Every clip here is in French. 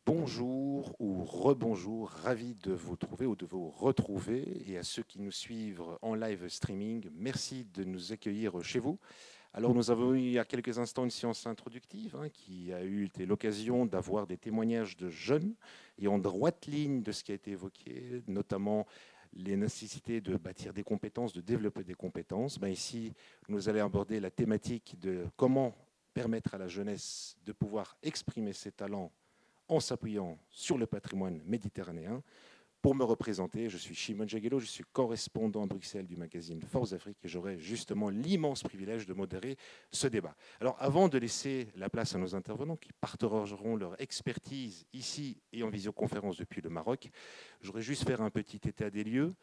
Bonjour ou rebonjour, ravi de vous trouver ou de vous retrouver. Et à ceux qui nous suivent en live streaming, merci de nous accueillir chez vous. Alors nous avons eu il y a quelques instants une séance introductive qui a eu l'occasion d'avoir des témoignages de jeunes et en droite ligne de ce qui a été évoqué, notamment les nécessités de bâtir des compétences, de développer des compétences. Ici, nous allons aborder la thématique de comment permettre à la jeunesse de pouvoir exprimer ses talents en s'appuyant sur le patrimoine méditerranéen. Pour me représenter, je suis Shimon Jagello, je suis correspondant à Bruxelles du magazine Force Afrique et j'aurai justement l'immense privilège de modérer ce débat. Alors avant de laisser la place à nos intervenants qui partageront leur expertise ici et en visioconférence depuis le Maroc, je voudrais juste faire un petit état des lieux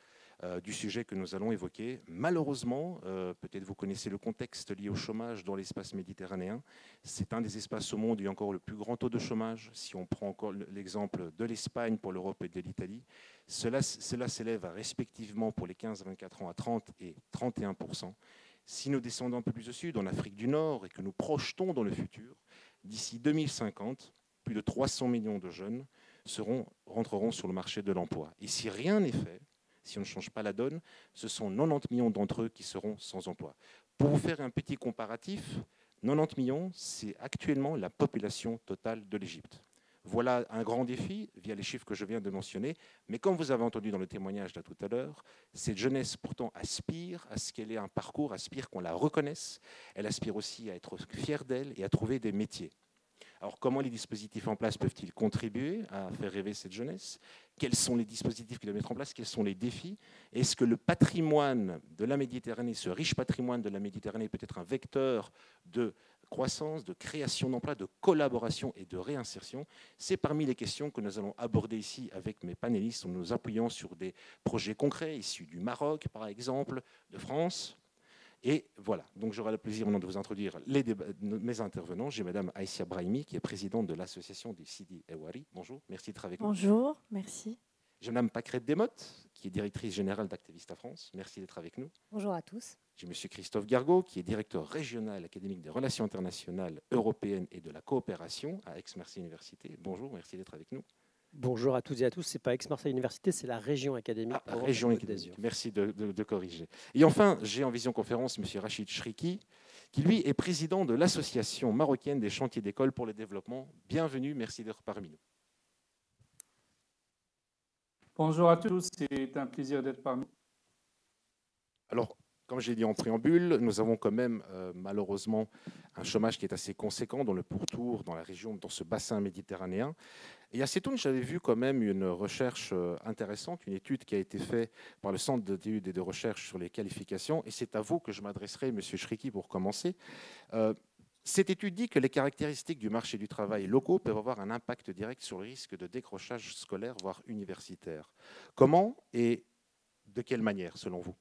du sujet que nous allons évoquer. Malheureusement, peut-être vous connaissez le contexte lié au chômage dans l'espace méditerranéen. C'est un des espaces au monde où il y a encore le plus grand taux de chômage. Si on prend encore l'exemple de l'Espagne pour l'Europe et de l'Italie, cela s'élève respectivement pour les 15-24 ans à 30 et 31%. Si nous descendons un peu plus au sud, en Afrique du Nord, et que nous projetons dans le futur, d'ici 2050, plus de 300 millions de jeunes rentreront sur le marché de l'emploi. Et si rien n'est fait, si on ne change pas la donne, ce sont 90 millions d'entre eux qui seront sans emploi. Pour vous faire un petit comparatif, 90 millions, c'est actuellement la population totale de l'Égypte. Voilà un grand défi via les chiffres que je viens de mentionner. Mais comme vous avez entendu dans le témoignage de tout à l'heure, cette jeunesse pourtant aspire à ce qu'elle ait un parcours, aspire qu'on la reconnaisse. Elle aspire aussi à être fière d'elle et à trouver des métiers. Alors, comment les dispositifs en place peuvent-ils contribuer à faire rêver cette jeunesse? Quels sont les dispositifs qu'ils doivent mettre en place? Quels sont les défis? Est-ce que le patrimoine de la Méditerranée, ce riche patrimoine de la Méditerranée, peut être un vecteur de croissance, de création d'emplois, de collaboration et de réinsertion? C'est parmi les questions que nous allons aborder ici avec mes panélistes en nous appuyant sur des projets concrets issus du Maroc, par exemple, de France. Et voilà, donc j'aurai le plaisir maintenant de vous introduire mes intervenants. J'ai Madame Aïssia Brahimi, qui est présidente de l'association des Sidi Ewari. Bonjour, merci d'être avec nous. Bonjour, merci. J'ai Madame Pacrette Desmottes, qui est directrice générale d'Activistes France. Merci d'être avec nous. Bonjour à tous. J'ai Monsieur Christophe Gargaud, qui est directeur régional académique des relations internationales européennes et de la coopération à Aix-Marseille Université. Bonjour, merci d'être avec nous. Bonjour à toutes et à tous. Ce n'est pas Aix-Marseille Université, c'est la région académique. Région académique, merci de corriger. Et enfin, j'ai en visioconférence M. Rachid Chriki, qui lui est président de l'Association marocaine des chantiers d'école pour le développement. Bienvenue, merci d'être parmi nous. Bonjour à tous, c'est un plaisir d'être parmi nous. Alors, comme j'ai dit en préambule, nous avons quand même malheureusement un chômage qui est assez conséquent dans le pourtour, dans la région, dans ce bassin méditerranéen. Et à Sétoun, j'avais vu quand même une recherche intéressante, une étude qui a été faite par le Centre d'études et de recherche sur les qualifications. Et c'est à vous que je m'adresserai, M. Chriki, pour commencer. Cette étude dit que les caractéristiques du marché du travail locaux peuvent avoir un impact direct sur le risque de décrochage scolaire, voire universitaire. Comment et de quelle manière, selon vous?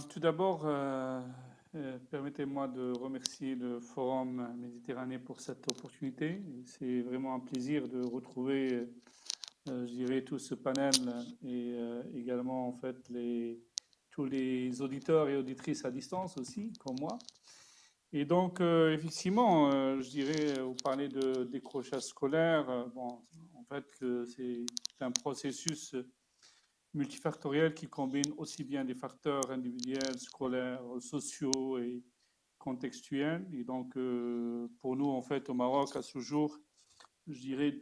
Tout d'abord, permettez-moi de remercier le Forum Méditerranée pour cette opportunité. C'est vraiment un plaisir de retrouver, je dirais, tout ce panel et également en fait tous les auditeurs et auditrices à distance aussi, comme moi. Et donc, effectivement, je dirais, vous parlez de décrochage scolaire. En fait, c'est un processus multifactoriel qui combine aussi bien des facteurs individuels, scolaires, sociaux et contextuels. Et donc, pour nous, en fait, au Maroc, à ce jour, je dirais,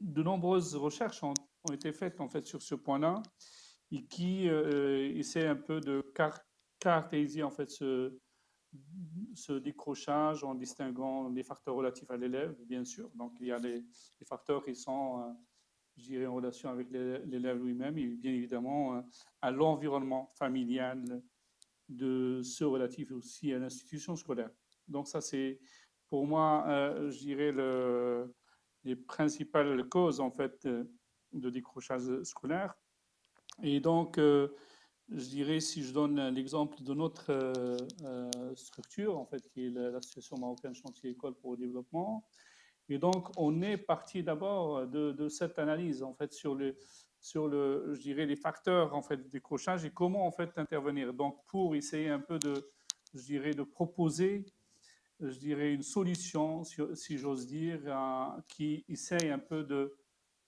de nombreuses recherches ont été faites en fait sur ce point-là et qui essaient un peu de caractériser en fait ce décrochage en distinguant les facteurs relatifs à l'élève, bien sûr. Donc, il y a les facteurs qui sont je dirais, en relation avec l'élève lui-même et bien évidemment à l'environnement familial de ce relatif aussi à l'institution scolaire. Donc ça, c'est pour moi, je dirais, les principales causes en fait de décrochage scolaire. Et donc, je dirais, si je donne l'exemple de notre structure, en fait, qui est l'association marocaine Chantier École pour le développement. Et donc, on est parti d'abord de cette analyse, en fait, sur je dirais, les facteurs, en fait, de décrochage et comment, en fait, intervenir. Donc, pour essayer un peu je dirais, de proposer je dirais, une solution, si j'ose dire, qui essaye un peu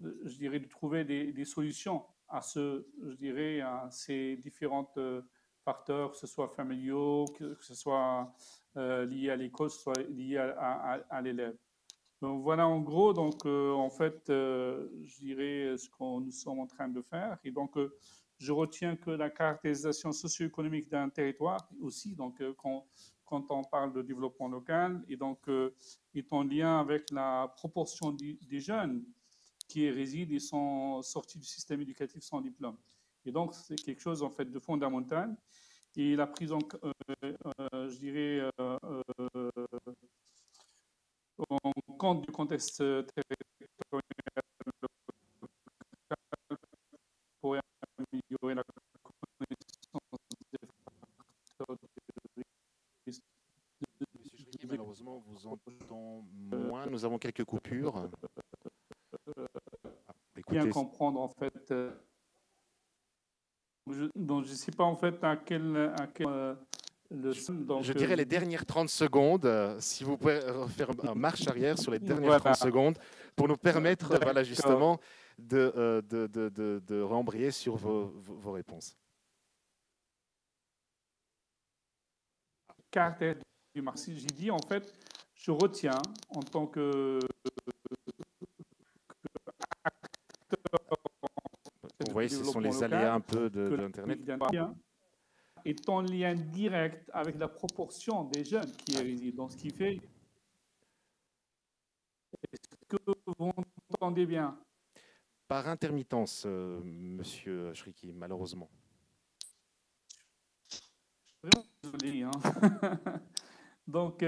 je dirais, de trouver des solutions je dirais, à ces différents facteurs, que ce soit familiaux, que ce soit lié à l'école, que ce soit lié à l'élève. Donc voilà en gros, donc en fait, je dirais ce que nous sommes en train de faire. Et donc, je retiens que la caractérisation socio-économique d'un territoire aussi, donc quand on parle de développement local, et donc est en lien avec la proportion des jeunes qui résident et sont sortis du système éducatif sans diplôme. Et donc, c'est quelque chose en fait de fondamental. Et la prise je dirais, en compte du contexte territorial pour améliorer la connaissance des facteurs de risque. Monsieur Chriqui, malheureusement, on vous entend moins. Nous avons quelques coupures. Bien Écoutez, comprendre en fait. Donc, je ne sais pas en fait à quel donc, je dirais les dernières 30 secondes, si vous pouvez faire une marche arrière sur les dernières voilà. 30 secondes pour nous permettre voilà, justement D'accord. de rembrayer sur vos réponses. Caractère du marxisme, j'ai dit en fait, je retiens en tant que Vous voyez, ce sont les développement aléas local, un peu que la d'Internet. est en lien direct avec la proportion des jeunes qui y résident. Donc, ce qui fait. Est-ce que vous entendez bien? Par intermittence, monsieur Chriqui, malheureusement. Vraiment désolé. Hein. Donc,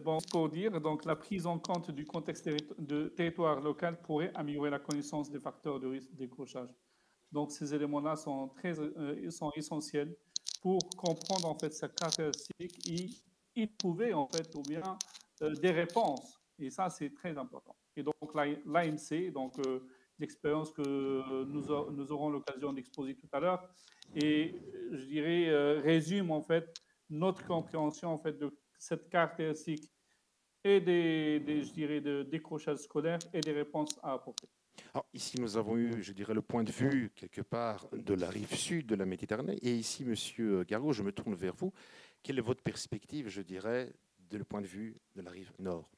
bon, pour dire, donc, la prise en compte du contexte de territoire local pourrait améliorer la connaissance des facteurs de risque de décrochage. Donc, ces éléments-là sont sont essentiels pour comprendre en fait sa caractéristique et trouver en fait ou bien des réponses. Et ça, c'est très important. Et donc, l'AMC, donc l'expérience que nous aurons l'occasion d'exposer tout à l'heure, et je dirais résume en fait notre compréhension en fait de cette caractéristique et je dirais, de décrochage scolaire et des réponses à apporter. Alors, ici, nous avons eu, je dirais, le point de vue, quelque part, de la rive sud de la Méditerranée. Et ici, monsieur Gargaud, je me tourne vers vous. Quelle est votre perspective, je dirais, de le point de vue de la rive nord?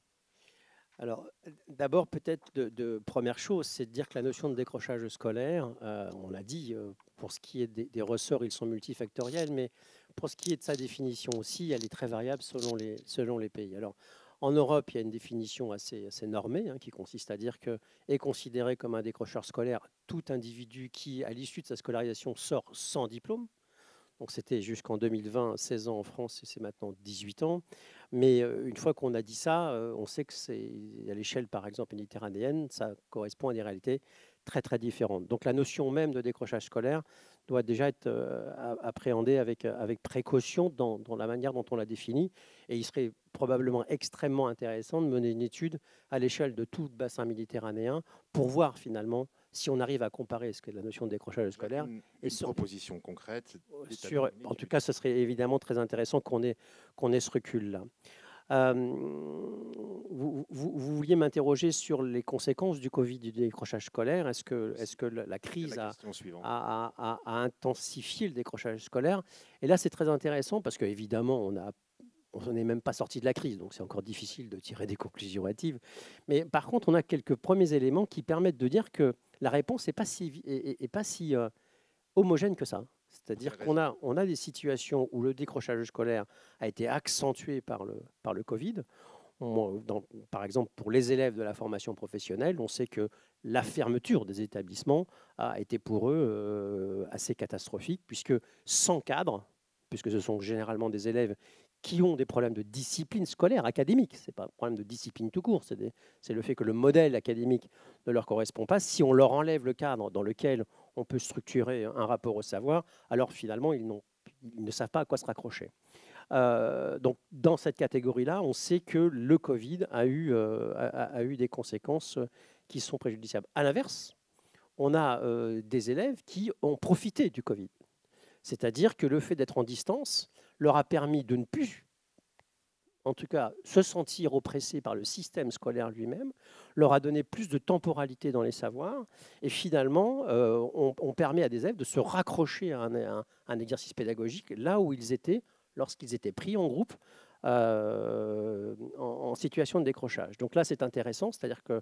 Alors, d'abord, peut-être de première chose, c'est de dire que la notion de décrochage scolaire, on l'a dit, pour ce qui est des ressorts, ils sont multifactoriels, mais pour ce qui est de sa définition aussi, elle est très variable selon les pays. Alors, en Europe, il y a une définition assez normée, hein, qui consiste à dire que est considéré comme un décrocheur scolaire tout individu qui, à l'issue de sa scolarisation, sort sans diplôme. Donc c'était jusqu'en 2020, 16 ans en France et c'est maintenant 18 ans. Mais une fois qu'on a dit ça, on sait que c'est à l'échelle, par exemple, méditerranéenne, ça correspond à des réalités très, très différentes. Donc la notion même de décrochage scolaire doit déjà être appréhendée avec précaution dans la manière dont on la définit. Et il serait probablement extrêmement intéressant de mener une étude à l'échelle de tout le bassin méditerranéen pour voir finalement si on arrive à comparer ce qu'est la notion de décrochage scolaire. Une proposition concrète. En tout cas, ce serait évidemment très intéressant qu'on ait ce recul-là. Vous vouliez m'interroger sur les conséquences du Covid du décrochage scolaire. Est-ce que la crise a intensifié le décrochage scolaire? Et là, c'est très intéressant parce qu'évidemment, on n'est même pas sorti de la crise, donc c'est encore difficile de tirer des conclusions hâtives. Mais par contre, on a quelques premiers éléments qui permettent de dire que la réponse n'est pas si homogène que ça. C'est-à-dire qu'on a des situations où le décrochage scolaire a été accentué par le Covid. Par exemple, pour les élèves de la formation professionnelle, on sait que la fermeture des établissements a été pour eux assez catastrophique, puisque sans cadre, puisque ce sont généralement des élèves qui ont des problèmes de discipline scolaire, académique. Ce n'est pas un problème de discipline tout court, c'est le fait que le modèle académique ne leur correspond pas. Si on leur enlève le cadre dans lequel on peut structurer un rapport au savoir, alors finalement, ils ne savent pas à quoi se raccrocher. Donc, dans cette catégorie-là, on sait que le Covid a eu des conséquences qui sont préjudiciables. À l'inverse, on a des élèves qui ont profité du Covid. C'est-à-dire que le fait d'être en distance leur a permis de ne plus en tout cas se sentir oppressés par le système scolaire lui-même, leur a donné plus de temporalité dans les savoirs, et finalement, on permet à des élèves de se raccrocher à un exercice pédagogique là où ils étaient lorsqu'ils étaient pris en groupe en situation de décrochage. Donc là, c'est intéressant, c'est-à-dire qu'on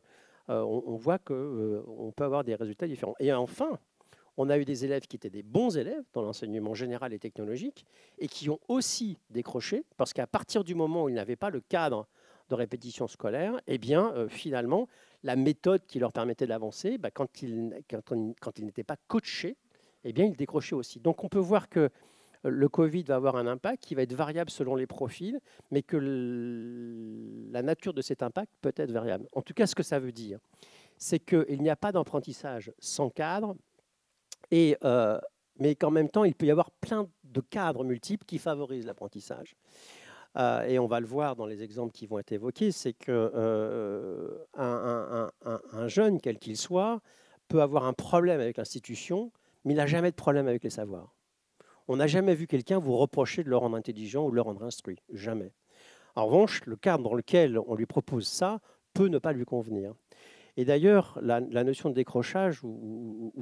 on voit qu'on peut avoir des résultats différents. Et enfin, on a eu des élèves qui étaient des bons élèves dans l'enseignement général et technologique et qui ont aussi décroché, parce qu'à partir du moment où ils n'avaient pas le cadre de répétition scolaire, eh bien, finalement, la méthode qui leur permettait d'avancer, quand ils n'étaient pas coachés, eh bien, ils décrochaient aussi. Donc, on peut voir que le Covid va avoir un impact qui va être variable selon les profils, mais que la nature de cet impact peut être variable. En tout cas, ce que ça veut dire, c'est qu'il n'y a pas d'apprentissage sans cadre, mais qu'en même temps, il peut y avoir plein de cadres multiples qui favorisent l'apprentissage. Et on va le voir dans les exemples qui vont être évoqués, c'est qu'un jeune, quel qu'il soit, peut avoir un problème avec l'institution, mais il n'a jamais de problème avec les savoirs. On n'a jamais vu quelqu'un vous reprocher de le rendre intelligent ou de le rendre instruit. Jamais. En revanche, le cadre dans lequel on lui propose ça peut ne pas lui convenir. Et d'ailleurs, la notion de décrochage, ou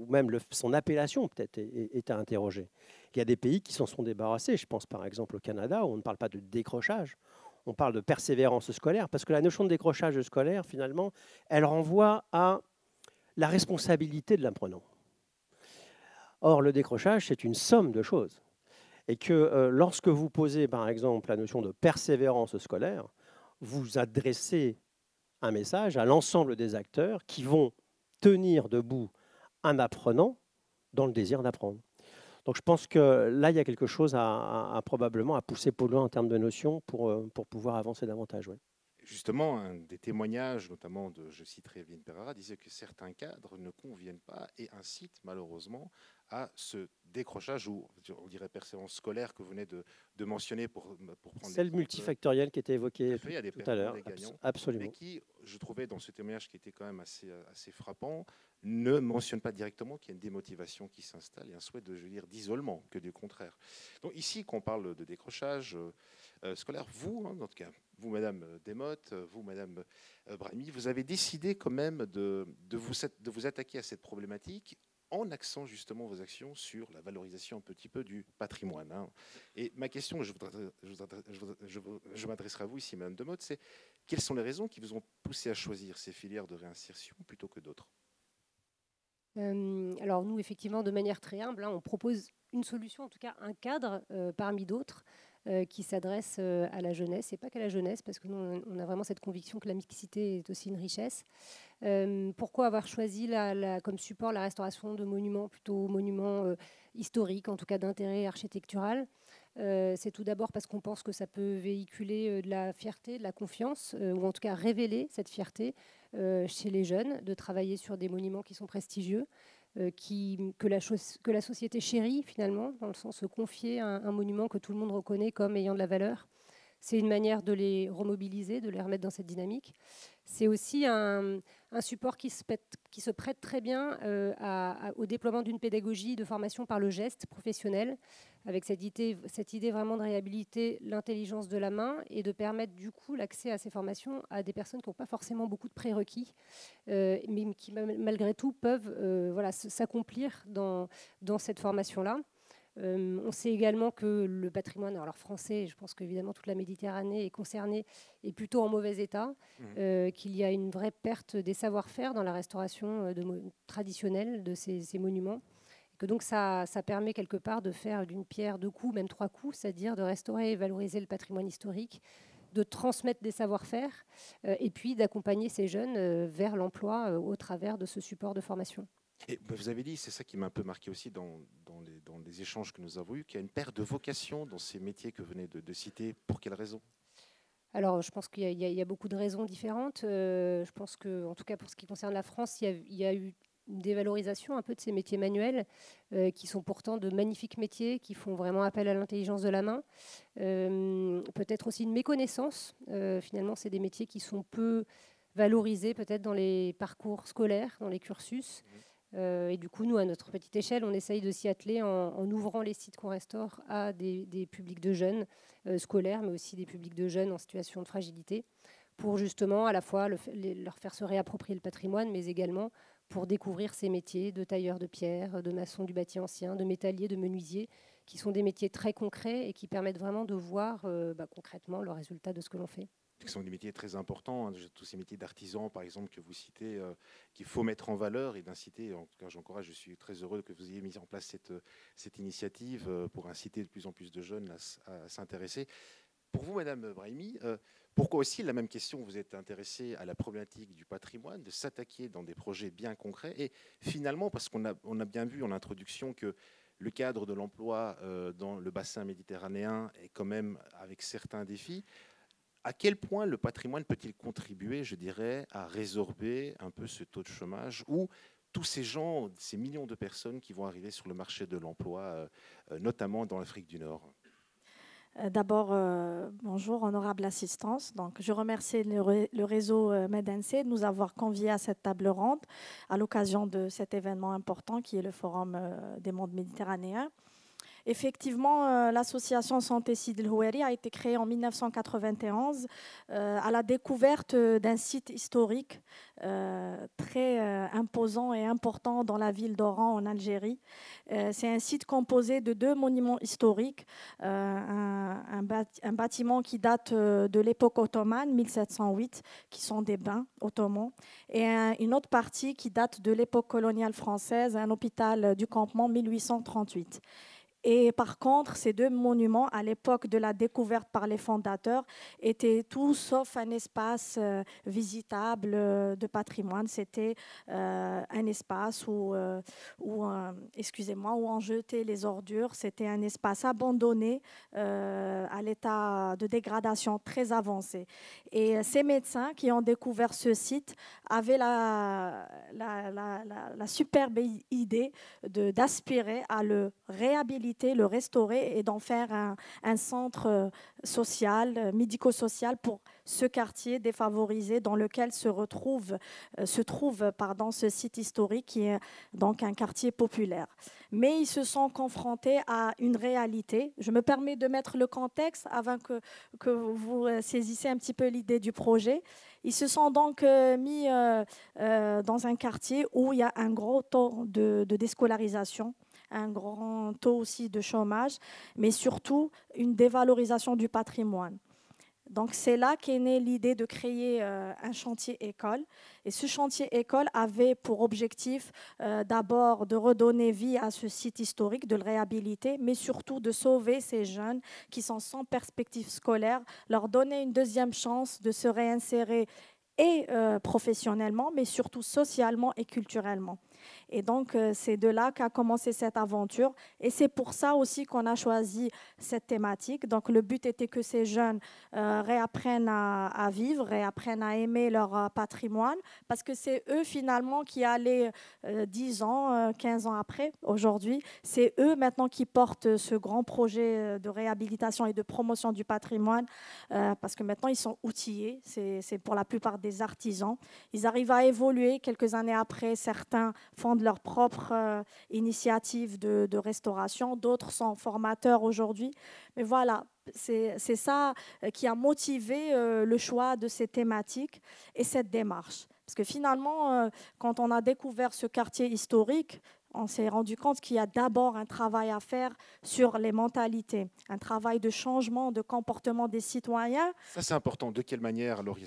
même son appellation peut-être est à interroger. Il y a des pays qui s'en sont débarrassés. Je pense par exemple au Canada, où on ne parle pas de décrochage, on parle de persévérance scolaire, parce que la notion de décrochage scolaire, finalement, elle renvoie à la responsabilité de l'apprenant. Or, le décrochage, c'est une somme de choses. Et que lorsque vous posez, par exemple, la notion de persévérance scolaire, vous adressez un message à l'ensemble des acteurs qui vont tenir debout un apprenant dans le désir d'apprendre. Donc je pense que là, il y a quelque chose à probablement à pousser plus loin en termes de notions pour pouvoir avancer davantage. Ouais. Justement, un des témoignages, notamment de, je citerai Evelyne Pereira, disait que certains cadres ne conviennent pas et incitent malheureusement à ce décrochage, ou on dirait persévérance scolaire que vous venez de mentionner pour prendre. C'est le multifactoriel qui était évoqué tout à l'heure. Absolument. Mais qui, je trouvais dans ce témoignage qui était quand même assez frappant, ne mentionne pas directement qu'il y a une démotivation qui s'installe et un souhait d'isolement, que du contraire. Donc ici, quand on parle de décrochage scolaire, vous, en tout cas, vous, Madame Desmottes, vous, Madame Brahimi, vous avez décidé quand même de vous attaquer à cette problématique en axant justement vos actions sur la valorisation un petit peu du patrimoine. Et ma question, je m'adresserai à vous ici, Madame Desmottes, c'est quelles sont les raisons qui vous ont poussé à choisir ces filières de réinsertion plutôt que d'autres ? Alors nous, effectivement, de manière très humble, on propose une solution, en tout cas un cadre parmi d'autres, qui s'adresse à la jeunesse, et pas qu'à la jeunesse, parce que nous, on a vraiment cette conviction que la mixité est aussi une richesse. Pourquoi avoir choisi comme support la restauration de monuments, plutôt monuments historiques, en tout cas d'intérêt architectural ? C'est tout d'abord parce qu'on pense que ça peut véhiculer de la fierté, de la confiance, ou en tout cas révéler cette fierté chez les jeunes, de travailler sur des monuments qui sont prestigieux, que la société chérit finalement, dans le sens de confier un monument que tout le monde reconnaît comme ayant de la valeur. C'est une manière de les remobiliser, de les remettre dans cette dynamique. C'est aussi un support qui se prête très bien au déploiement d'une pédagogie de formation par le geste professionnel, avec cette idée vraiment de réhabiliter l'intelligence de la main et de permettre du coup l'accès à ces formations à des personnes qui n'ont pas forcément beaucoup de prérequis, mais qui malgré tout peuvent s'accomplir dans cette formation-là. On sait également que le patrimoine français, je pense qu'évidemment toute la Méditerranée est concernée, est plutôt en mauvais état, qu'il y a une vraie perte des savoir-faire dans la restauration traditionnelle de ces monuments. Et que donc ça permet quelque part de faire d'une pierre deux coups, même trois coups, c'est-à-dire de restaurer et valoriser le patrimoine historique, de transmettre des savoir-faire et puis d'accompagner ces jeunes vers l'emploi au travers de ce support de formation. Et vous avez dit, c'est ça qui m'a un peu marqué aussi dans les échanges que nous avons eus, qu'il y a une perte de vocation dans ces métiers que vous venez de citer. Pour quelles raisons ? Alors, je pense qu'il y a beaucoup de raisons différentes. Je pense qu'en tout cas, pour ce qui concerne la France, il y a eu une dévalorisation un peu de ces métiers manuels qui sont pourtant de magnifiques métiers, qui font vraiment appel à l'intelligence de la main. Peut-être aussi une méconnaissance. Finalement, c'est des métiers qui sont peu valorisés peut-être dans les parcours scolaires, dans les cursus. Et du coup, nous, à notre petite échelle, on essaye de s'y atteler en ouvrant les sites qu'on restaure à des publics de jeunes scolaires, mais aussi des publics de jeunes en situation de fragilité, pour justement à la fois leur faire se réapproprier le patrimoine, mais également pour découvrir ces métiers de tailleur de pierre, de maçon du bâti ancien, de métallier, de menuisier, qui sont des métiers très concrets et qui permettent vraiment de voir concrètement le résultat de ce que l'on fait. Ce sont des métiers très importants, hein, tous ces métiers d'artisans, par exemple, que vous citez, qu'il faut mettre en valeur et d'inciter. En tout cas, j'encourage, je suis très heureux que vous ayez mis en place cette initiative pour inciter de plus en plus de jeunes à s'intéresser. Pour vous, Madame Brahimi, pourquoi aussi, la même question, vous êtes intéressée à la problématique du patrimoine, de s'attaquer dans des projets bien concrets et finalement, parce qu'on a bien vu en introduction que le cadre de l'emploi dans le bassin méditerranéen est quand même avec certains défis. À quel point le patrimoine peut-il contribuer, je dirais, à résorber un peu ce taux de chômage ou tous ces gens, ces millions de personnes qui vont arriver sur le marché de l'emploi, notamment dans l'Afrique du Nord? D'abord, bonjour, honorable assistance. Donc, je remercie le réseau MEDNC de nous avoir conviés à cette table ronde à l'occasion de cet événement important qui est le Forum des mondes méditerranéens. Effectivement, l'association Santé Sidi El Houeri a été créée en 1991 à la découverte d'un site historique très imposant et important dans la ville d'Oran en Algérie. C'est un site composé de 2 monuments historiques, un bâtiment qui date de l'époque ottomane, 1708, qui sont des bains ottomans, et une autre partie qui date de l'époque coloniale française, un hôpital du campement, 1838. Et par contre, ces 2 monuments, à l'époque de la découverte par les fondateurs, étaient tout sauf un espace visitable de patrimoine. C'était un espace où on jetait les ordures. C'était un espace abandonné à l'état de dégradation très avancé. Et ces médecins qui ont découvert ce site avaient la superbe idée d'aspirer à le réhabiliter, le restaurer et d'en faire un centre social, médico-social pour ce quartier défavorisé dans lequel se trouve ce site historique qui est donc un quartier populaire. Mais ils se sont confrontés à une réalité. Je me permets de mettre le contexte avant que vous saisissiez un petit peu l'idée du projet. Ils se sont donc mis dans un quartier où il y a un gros taux de déscolarisation, un grand taux aussi de chômage, mais surtout une dévalorisation du patrimoine. Donc c'est là qu'est née l'idée de créer un chantier école. Et ce chantier école avait pour objectif d'abord de redonner vie à ce site historique, de le réhabiliter, mais surtout de sauver ces jeunes qui sont sans perspective scolaire, leur donner une deuxième chance de se réinsérer et professionnellement, mais surtout socialement et culturellement. Et donc, c'est de là qu'a commencé cette aventure. Et c'est pour ça aussi qu'on a choisi cette thématique. Donc, le but était que ces jeunes réapprennent à vivre, réapprennent à aimer leur patrimoine, parce que c'est eux, finalement, qui allaient 10 ans, 15 ans après, aujourd'hui, c'est eux, maintenant, qui portent ce grand projet de réhabilitation et de promotion du patrimoine, parce que maintenant, ils sont outillés. C'est pour la plupart des artisans. Ils arrivent à évoluer. Quelques années après, certains font de leur propre initiative de restauration. D'autres sont formateurs aujourd'hui. Mais voilà, c'est ça qui a motivé le choix de ces thématiques et cette démarche. Parce que finalement, quand on a découvert ce quartier historique, on s'est rendu compte qu'il y a d'abord un travail à faire sur les mentalités, un travail de changement de comportement des citoyens. Ça, c'est important. De quelle manière? Alors,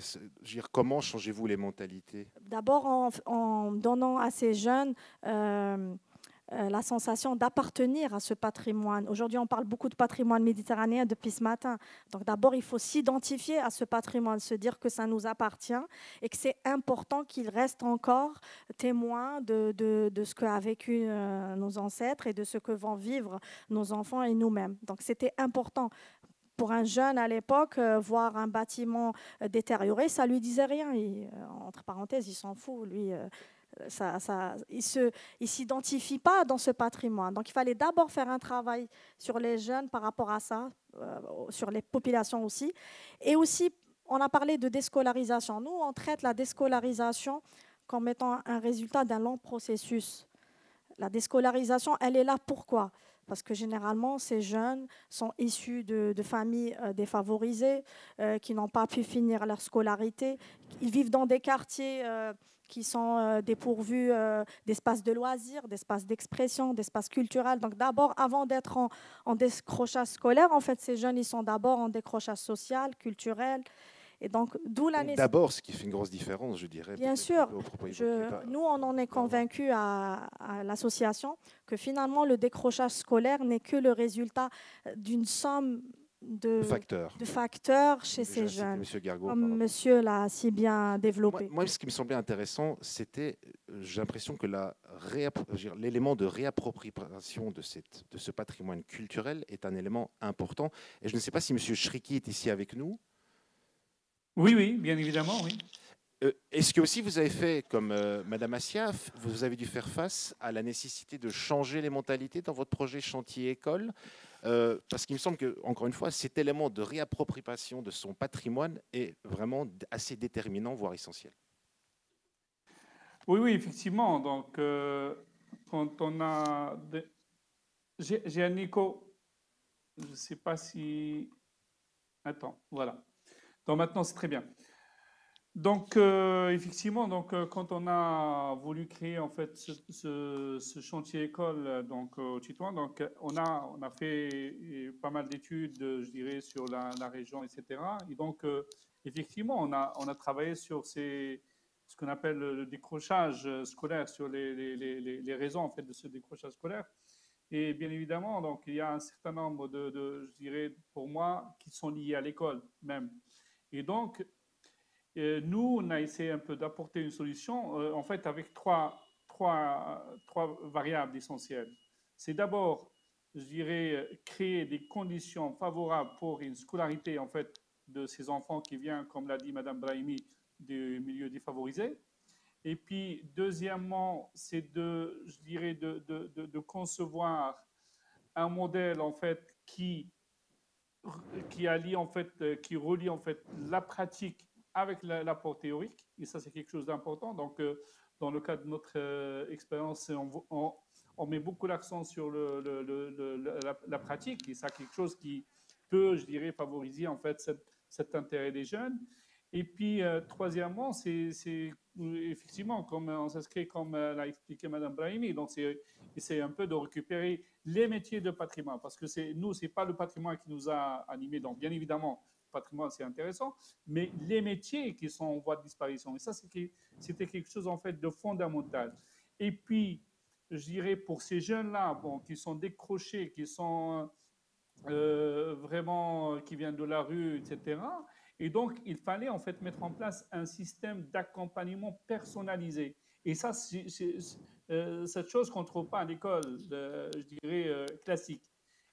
comment changez-vous les mentalités? D'abord en donnant à ces jeunes la sensation d'appartenir à ce patrimoine. Aujourd'hui, on parle beaucoup de patrimoine méditerranéen depuis ce matin. Donc d'abord, il faut s'identifier à ce patrimoine, se dire que ça nous appartient et que c'est important qu'il reste encore témoin de ce qu'a vécu nos ancêtres et de ce que vont vivre nos enfants et nous-mêmes. Donc c'était important. Pour un jeune à l'époque, voir un bâtiment détérioré, ça ne lui disait rien. Entre parenthèses, il s'en fout, lui. Il ne s'identifie pas dans ce patrimoine. Donc, il fallait d'abord faire un travail sur les jeunes par rapport à ça, sur les populations aussi. Et aussi, on a parlé de déscolarisation. Nous, on traite la déscolarisation comme étant un résultat d'un long processus la déscolarisation, elle est là pourquoi? Parce que généralement, ces jeunes sont issus de familles défavorisées, qui n'ont pas pu finir leur scolarité. Ils vivent dans des quartiers qui sont dépourvus d'espaces de loisirs, d'espaces d'expression, d'espaces culturels. Donc d'abord, avant d'être en décrochage scolaire, en fait, ces jeunes, ils sont d'abord en décrochage social, culturel. Et donc, d'où la nécessité. D'abord, ce qui fait une grosse différence, je dirais. Bien sûr, nous, on en est convaincus à l'association que finalement, le décrochage scolaire n'est que le résultat d'une somme de facteurs chez ces jeunes, comme monsieur l'a si bien développé. Moi, ce qui me semblait intéressant, c'était, j'ai l'impression que l'élément de réappropriation de ce patrimoine culturel est un élément important. Et je ne sais pas si monsieur Chriki est ici avec nous. Oui, oui, bien évidemment, oui. Est-ce que aussi vous avez fait, comme Madame Assia, vous avez dû faire face à la nécessité de changer les mentalités dans votre projet chantier école, parce qu'il me semble que, encore une fois, cet élément de réappropriation de son patrimoine est vraiment assez déterminant, voire essentiel. Oui, oui, effectivement. Donc, quand on a... J'ai un écho. Je ne sais pas si... Attends, voilà. Donc maintenant, c'est très bien. Donc, effectivement, quand on a voulu créer en fait ce chantier école au Tétouan, donc on a fait pas mal d'études, je dirais, sur la région, etc. Et donc, effectivement, on a travaillé sur ce qu'on appelle le décrochage scolaire, sur les raisons en fait de ce décrochage scolaire. Et bien évidemment, donc il y a un certain nombre je dirais, pour moi, qui sont liés à l'école même. Et donc, nous, on a essayé un peu d'apporter une solution, en fait, avec trois variables essentielles. C'est d'abord, je dirais, créer des conditions favorables pour une scolarité, en fait, de ces enfants qui viennent, comme l'a dit Madame Brahimi, des milieux défavorisés. Et puis, deuxièmement, c'est je dirais, de concevoir un modèle, en fait, qui relie en fait la pratique avec l'apport théorique, et ça c'est quelque chose d'important. Donc dans le cadre de notre expérience, on met beaucoup l'accent sur la pratique, et ça c'est quelque chose qui peut, je dirais, favoriser en fait cet intérêt des jeunes. Et puis troisièmement, c'est effectivement, comme on s'inscrit, comme l'a expliqué Madame Brahimi, donc c'est un peu de récupérer les métiers de patrimoine, parce que nous, c'est pas le patrimoine qui nous a animés. Donc bien évidemment, le patrimoine c'est intéressant, mais les métiers qui sont en voie de disparition, et ça c'était quelque chose en fait de fondamental. Et puis je dirais pour ces jeunes-là, qui sont décrochés, qui sont vraiment qui viennent de la rue, etc. Et donc, il fallait en fait mettre en place un système d'accompagnement personnalisé. Et ça, c'est cette chose qu'on ne trouve pas à l'école, je dirais, classique.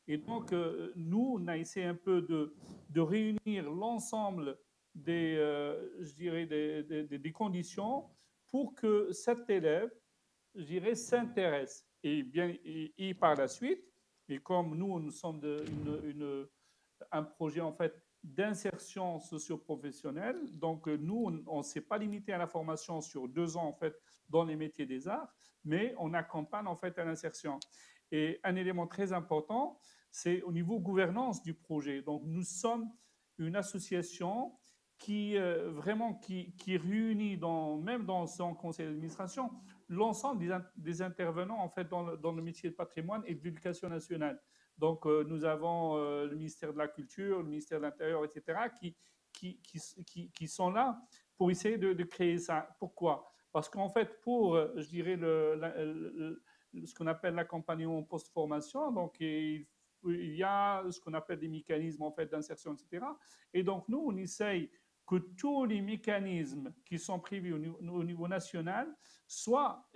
Et donc, nous, on a essayé un peu de réunir l'ensemble je dirais, des conditions pour que cet élève, je dirais, s'intéresse. Et par la suite, et comme nous sommes un projet en fait d'insertion socio-professionnelle. Donc, nous, on ne s'est pas limité à la formation sur 2 ans, en fait, dans les métiers des arts, mais on accompagne, en fait, à l'insertion. Et un élément très important, c'est au niveau gouvernance du projet. Donc, nous sommes une association qui réunit, même dans son conseil d'administration, l'ensemble des intervenants, en fait, dans le métier de patrimoine et de l'éducation nationale. Donc, nous avons le ministère de la Culture, le ministère de l'Intérieur, etc., qui sont là pour essayer de créer ça. Pourquoi? Parce qu'en fait, pour, je dirais, ce qu'on appelle l'accompagnement post-formation, donc il y a ce qu'on appelle des mécanismes en fait, d'insertion, etc. Et donc, nous, on essaye que tous les mécanismes qui sont prévus au niveau national soient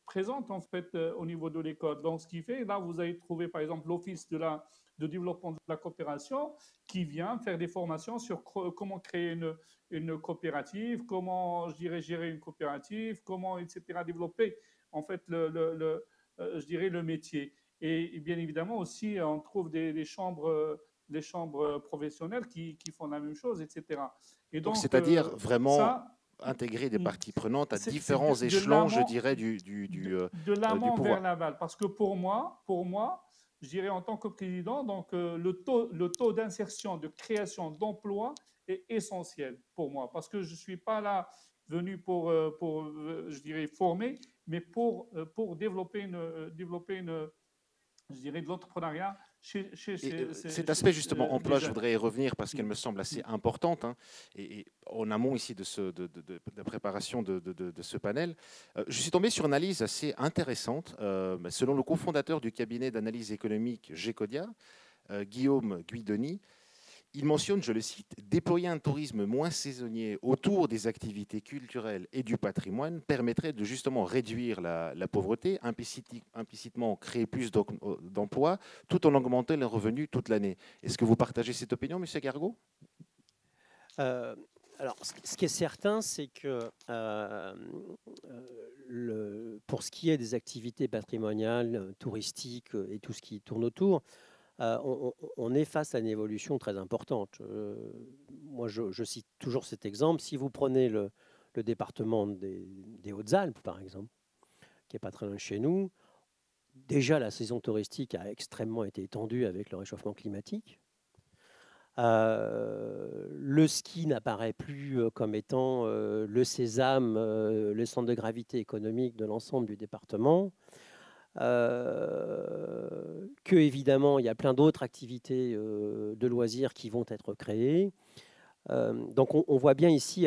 présents en fait au niveau de l'école. Donc, ce qui fait, là, vous allez trouver par exemple l'Office de développement de la coopération qui vient faire des formations sur comment créer une coopérative, comment, je dirais, gérer une coopérative, comment, etc., développer en fait je dirais, le métier. Et bien évidemment aussi, on trouve des chambres professionnelles qui font la même chose, etc. Et donc c'est-à-dire vraiment intégrer des parties prenantes à différents échelons, je dirais, de l'amont vers l'aval. Parce que pour moi, je dirais en tant que président, donc, le taux d'insertion, de création d'emplois est essentiel pour moi. Parce que je ne suis pas là venu pour je dirais, former, mais pour développer je dirais, de l'entrepreneuriat. Cet aspect justement emploi, je voudrais y revenir parce qu'elle me semble assez importante. Hein, et en amont ici de la préparation de ce panel, je suis tombé sur une analyse assez intéressante. Selon le cofondateur du cabinet d'analyse économique Gecodia, Guillaume Guidoni, il mentionne, je le cite, « Déployer un tourisme moins saisonnier autour des activités culturelles et du patrimoine permettrait de justement réduire la pauvreté, implicitement créer plus d'emplois, tout en augmentant les revenus toute l'année. » Est-ce que vous partagez cette opinion, M. Gargaud? Alors, ce qui est certain, c'est que pour ce qui est des activités patrimoniales, touristiques et tout ce qui tourne autour, on est face à une évolution très importante. Moi, je cite toujours cet exemple. Si vous prenez le département des Hautes-Alpes, par exemple, qui n'est pas très loin de chez nous, déjà la saison touristique a extrêmement été étendue avec le réchauffement climatique. Le ski n'apparaît plus comme étant le sésame, le centre de gravité économique de l'ensemble du département. Que évidemment il y a plein d'autres activités de loisirs qui vont être créées. Donc on voit bien ici,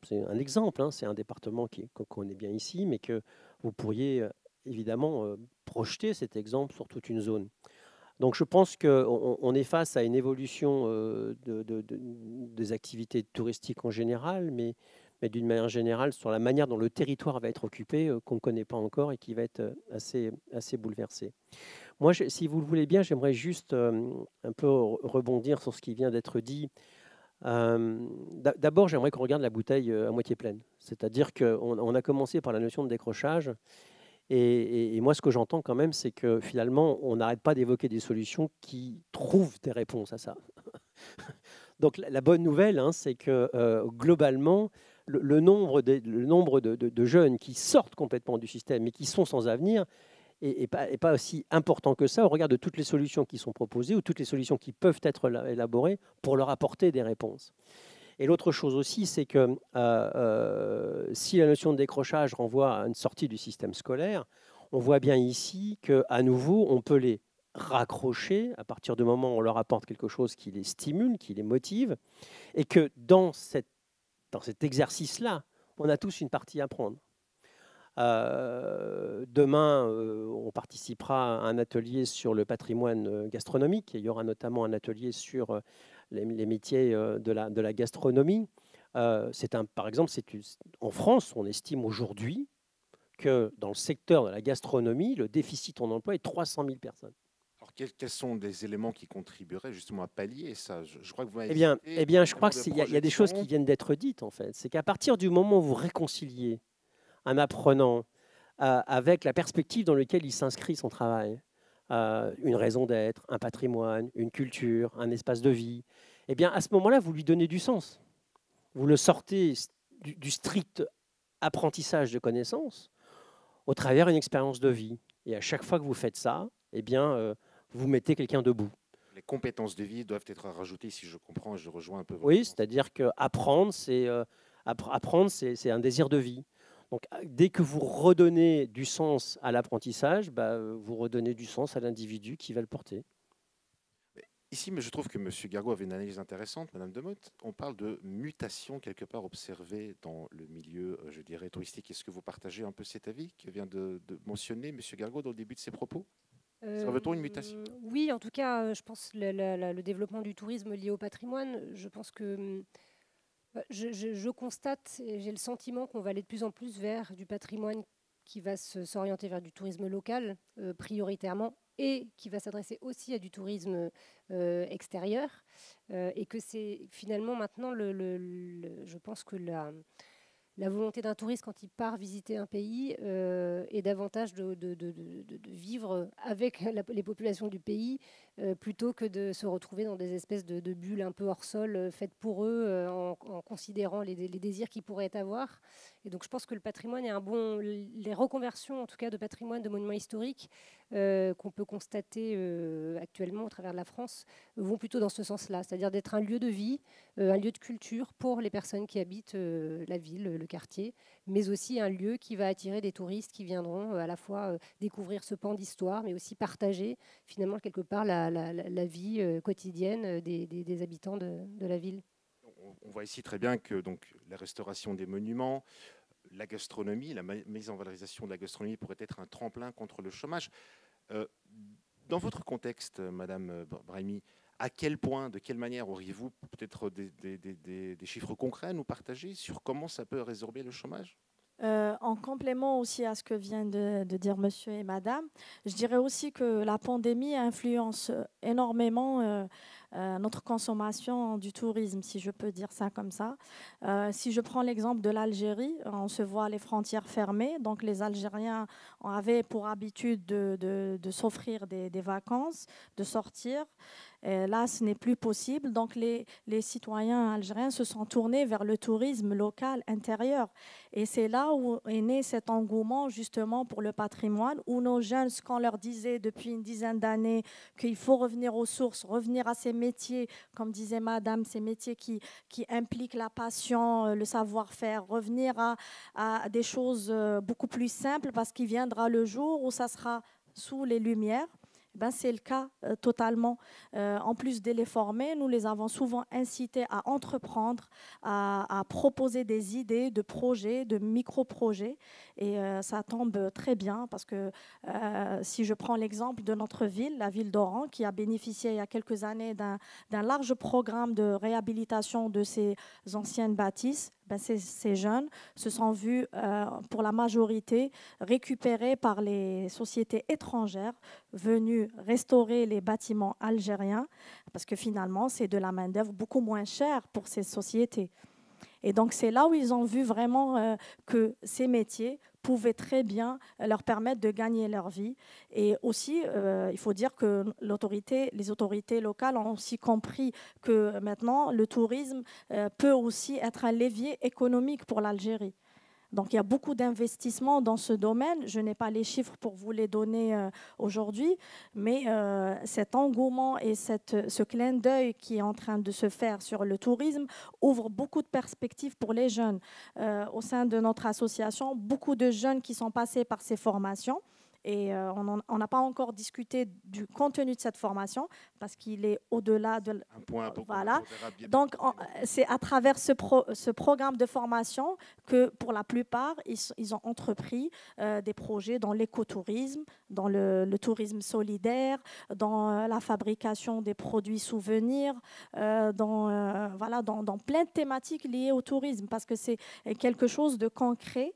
c'est un exemple, hein, c'est un département qu'on connaît bien ici, mais que vous pourriez évidemment projeter cet exemple sur toute une zone. Donc je pense qu'on est face à une évolution des activités touristiques en général, mais d'une manière générale sur la manière dont le territoire va être occupé, qu'on ne connaît pas encore et qui va être assez bouleversé. Moi, si vous le voulez bien, j'aimerais juste un peu rebondir sur ce qui vient d'être dit. D'abord, j'aimerais qu'on regarde la bouteille à moitié pleine. C'est-à-dire qu'on a commencé par la notion de décrochage. Et moi, ce que j'entends quand même, c'est que finalement, on n'arrête pas d'évoquer des solutions qui trouvent des réponses à ça. Donc la bonne nouvelle, hein, c'est que globalement, le nombre de jeunes qui sortent complètement du système et qui sont sans avenir n'est pas aussi important que ça au regard de toutes les solutions qui sont proposées ou toutes les solutions qui peuvent être élaborées pour leur apporter des réponses. Et l'autre chose aussi, c'est que si la notion de décrochage renvoie à une sortie du système scolaire, on voit bien ici qu'à nouveau, on peut les raccrocher à partir du moment où on leur apporte quelque chose qui les stimule, qui les motive, et que dans cet exercice-là, on a tous une partie à prendre. Demain, on participera à un atelier sur le patrimoine gastronomique, et il y aura notamment un atelier sur les métiers de la gastronomie. Par exemple, en France, on estime aujourd'hui que dans le secteur de la gastronomie, le déficit en emploi est 300 000 personnes. Alors, quels sont des éléments qui contribueraient justement à pallier ça? Je crois que vous m'avez je crois qu'il y a des choses qui viennent d'être dites, en fait. C'est qu'à partir du moment où vous réconciliez un apprenant avec la perspective dans laquelle il s'inscrit son travail, une raison d'être, un patrimoine, une culture, un espace de vie, eh bien, à ce moment-là, vous lui donnez du sens. Vous le sortez du strict apprentissage de connaissances au travers d'une expérience de vie. Et à chaque fois que vous faites ça, eh bien, vous mettez quelqu'un debout. Les compétences de vie doivent être rajoutées, si je comprends, je rejoins un peu votre Oui, c'est-à-dire qu'apprendre, c'est un désir de vie. Donc, dès que vous redonnez du sens à l'apprentissage, vous redonnez du sens à l'individu qui va le porter. Ici, mais je trouve que M. Gargaud avait une analyse intéressante, Mme Demotte. On parle de mutation quelque part observée dans le milieu, je dirais, touristique. Est-ce que vous partagez un peu cet avis que vient de mentionner M. Gargaud dans le début de ses propos? Observe-t-on une mutation? Oui, en tout cas, je pense que le développement du tourisme lié au patrimoine, je pense que je constate et j'ai le sentiment qu'on va aller de plus en plus vers du patrimoine qui va s'orienter vers du tourisme local prioritairement et qui va s'adresser aussi à du tourisme extérieur et que c'est finalement maintenant, je pense que la volonté d'un touriste quand il part visiter un pays est davantage de vivre avec les populations du pays plutôt que de se retrouver dans des espèces de bulles un peu hors sol faites pour eux en considérant les désirs qu'ils pourraient avoir. Et donc je pense que le patrimoine est les reconversions en tout cas de patrimoine, de monuments historiques qu'on peut constater actuellement au travers de la France vont plutôt dans ce sens-là, c'est-à-dire d'être un lieu de vie, un lieu de culture pour les personnes qui habitent la ville, le quartier, mais aussi un lieu qui va attirer des touristes qui viendront à la fois découvrir ce pan d'histoire, mais aussi partager finalement quelque part la vie quotidienne des habitants de la ville. On voit ici très bien que donc, la restauration des monuments, la gastronomie, la mise en valorisation de la gastronomie pourrait être un tremplin contre le chômage. Dans votre contexte, Madame Brahimi, à quel point, de quelle manière auriez-vous peut-être des chiffres concrets à nous partager sur comment ça peut résorber le chômage ? En complément aussi à ce que viennent de dire monsieur et madame, je dirais aussi que la pandémie influence énormément notre consommation du tourisme, si je peux dire ça comme ça. Si je prends l'exemple de l'Algérie, on se voit les frontières fermées, donc les Algériens avaient pour habitude de s'offrir des vacances, de sortir. Et là, ce n'est plus possible. Donc, les citoyens algériens se sont tournés vers le tourisme local intérieur. Et c'est là où est né cet engouement, justement, pour le patrimoine, où nos jeunes, ce qu'on leur disait depuis une dizaine d'années, qu'il faut revenir aux sources, revenir à ces métiers, comme disait madame, ces métiers qui impliquent la passion, le savoir-faire, revenir à des choses beaucoup plus simples, parce qu'il viendra le jour où ça sera sous les lumières. Ben, c'est le cas totalement. En plus de les former, nous les avons souvent incités à entreprendre, à proposer des idées de projets, de micro-projets. Et ça tombe très bien parce que si je prends l'exemple de notre ville, la ville d'Oran, qui a bénéficié il y a quelques années d'un large programme de réhabilitation de ces anciennes bâtisses, ben ces jeunes se sont vus, pour la majorité, récupérés par les sociétés étrangères venues restaurer les bâtiments algériens, parce que finalement, c'est de la main-d'œuvre beaucoup moins chère pour ces sociétés. Et donc, c'est là où ils ont vu vraiment que ces métiers pouvaient très bien leur permettre de gagner leur vie. Et aussi, il faut dire que les autorités locales ont aussi compris que maintenant, le tourisme peut aussi être un levier économique pour l'Algérie. Donc, il y a beaucoup d'investissements dans ce domaine. Je n'ai pas les chiffres pour vous les donner aujourd'hui, mais cet engouement et ce clin d'œil qui est en train de se faire sur le tourisme ouvre beaucoup de perspectives pour les jeunes. Au sein de notre association, beaucoup de jeunes qui sont passés par ces formations. Et on n'a pas encore discuté du contenu de cette formation parce qu'il est au-delà de... Un point voilà. Donc, c'est à travers ce programme de formation que, pour la plupart, ils ont entrepris des projets dans l'écotourisme, dans le tourisme solidaire, dans la fabrication des produits souvenirs, dans plein de thématiques liées au tourisme parce que c'est quelque chose de concret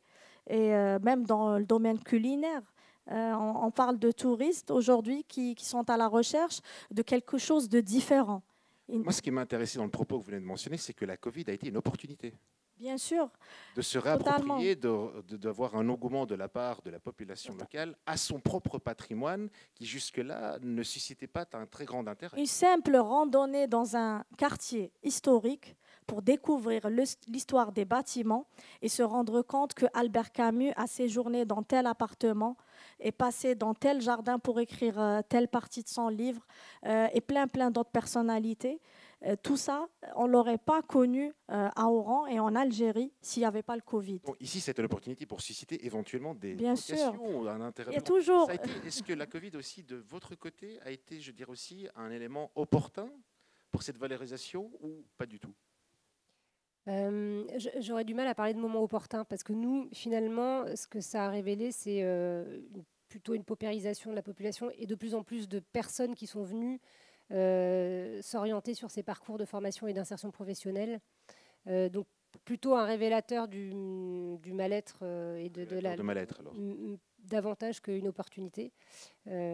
et même dans le domaine culinaire. On parle de touristes aujourd'hui qui sont à la recherche de quelque chose de différent. Moi, ce qui m'a intéressé dans le propos que vous venez de mentionner, c'est que la Covid a été une opportunité. Bien sûr. De se réapproprier, d'avoir un engouement de la part de la population locale à son propre patrimoine qui jusque-là ne suscitait pas un très grand intérêt. Une simple randonnée dans un quartier historique pour découvrir l'histoire des bâtiments et se rendre compte que Albert Camus a séjourné dans tel appartement et passé dans tel jardin pour écrire telle partie de son livre et plein d'autres personnalités. Tout ça, on ne l'aurait pas connu à Oran et en Algérie s'il n'y avait pas le Covid. Bon, ici, c'est une opportunité pour susciter éventuellement des vocations ou un intérêt. Et toujours. Est-ce que la Covid aussi, de votre côté, a été, je dirais aussi, un élément opportun pour cette valorisation ou pas du tout ? J'aurais du mal à parler de moment opportun parce que nous, finalement, ce que ça a révélé, c'est plutôt une paupérisation de la population et de plus en plus de personnes qui sont venues s'orienter sur ces parcours de formation et d'insertion professionnelle. Donc, plutôt un révélateur du mal-être et de mal-être, alors. Davantage qu'une opportunité.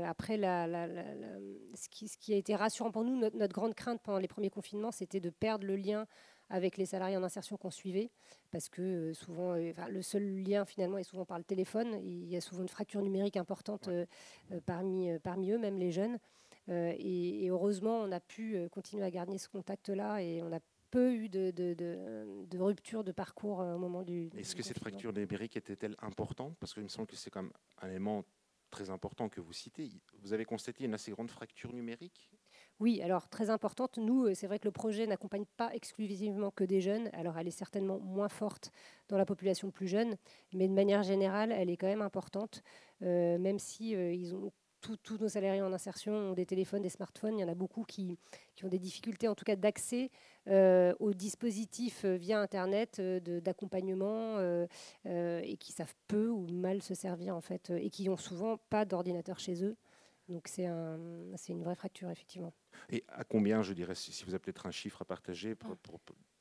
Après, ce qui a été rassurant pour nous, notre grande crainte pendant les premiers confinements, c'était de perdre le lien avec les salariés en insertion qu'on suivait, parce que souvent, le seul lien finalement est souvent par le téléphone. Il y a souvent une fracture numérique importante parmi eux, même les jeunes. Et heureusement, on a pu continuer à garder ce contact-là et on a peu eu de rupture de parcours au moment du. Est-ce que cette fracture numérique était-elle importante? Parce qu'il me semble que c'est quand même un élément très important que vous citez. Vous avez constaté une assez grande fracture numérique? Oui, alors très importante. Nous, c'est vrai que le projet n'accompagne pas exclusivement que des jeunes. Alors elle est certainement moins forte dans la population plus jeune, mais de manière générale, elle est quand même importante, même si ils ont tous nos salariés en insertion ont des téléphones, des smartphones. Il y en a beaucoup qui ont des difficultés, en tout cas d'accès aux dispositifs via Internet, d'accompagnement, et qui savent peu ou mal se servir en fait, et qui n'ont souvent pas d'ordinateur chez eux. Donc c'est une vraie fracture, effectivement. Et à combien, je dirais, si vous avez peut-être un chiffre à partager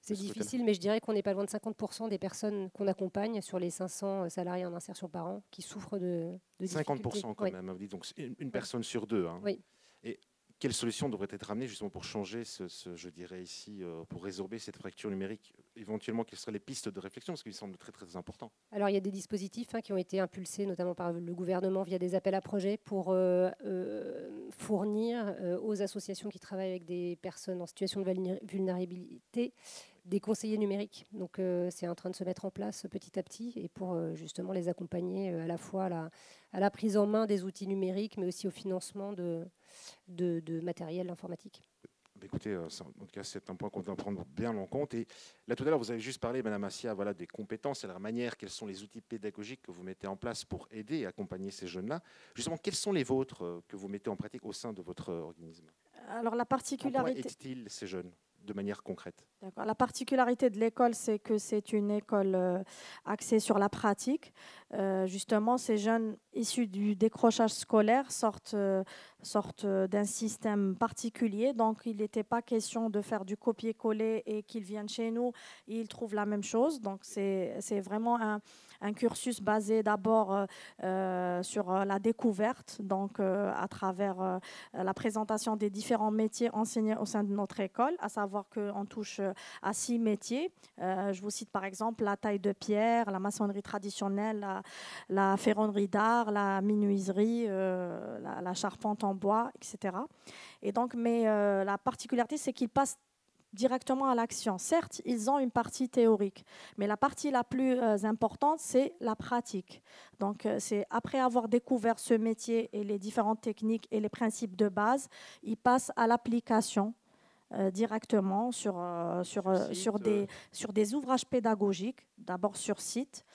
c'est difficile, mais je dirais qu'on n'est pas loin de 50% des personnes qu'on accompagne sur les 500 salariés en insertion par an qui souffrent de 50% quand même, donc une personne sur deux. Hein. Oui. Et quelle solution devrait être amenée justement pour changer je dirais ici, pour résorber cette fracture numérique? Éventuellement, quelles seraient les pistes de réflexion? Parce qu'il semble très, très important. Alors, il y a des dispositifs qui ont été impulsés notamment par le gouvernement via des appels à projets pour fournir aux associations qui travaillent avec des personnes en situation de vulnérabilité des conseillers numériques. Donc, c'est en train de se mettre en place petit à petit et pour justement les accompagner à la fois à la prise en main des outils numériques, mais aussi au financement de matériel informatique. Écoutez, en tout cas, c'est un point qu'on doit prendre bien en compte. Et là, tout à l'heure, vous avez juste parlé, Madame Assia, voilà, des compétences et de la manière, quels sont les outils pédagogiques que vous mettez en place pour aider et accompagner ces jeunes-là. Justement, quels sont les vôtres que vous mettez en pratique au sein de votre organisme? Alors, la particularité... En quoi aident-ils ces jeunes de manière concrète? La particularité de l'école, c'est que c'est une école axée sur la pratique. Justement, ces jeunes issus du décrochage scolaire sortent d'un système particulier. Donc, il n'était pas question de faire du copier-coller et qu'ils viennent chez nous et ils trouvent la même chose. Donc, c'est vraiment un cursus basé d'abord sur la découverte, donc à travers la présentation des différents métiers enseignés au sein de notre école, à savoir qu'on touche à 6 métiers. Je vous cite par exemple la taille de pierre, la maçonnerie traditionnelle, la ferronnerie d'art, la menuiserie, la charpente en bois, etc. Et donc, mais la particularité, c'est qu'ils passent directement à l'action. Certes, ils ont une partie théorique, mais la partie la plus importante, c'est la pratique. Donc, c'est après avoir découvert ce métier et les différentes techniques et les principes de base, ils passent à l'application directement sur des ouvrages pédagogiques, d'abord sur site,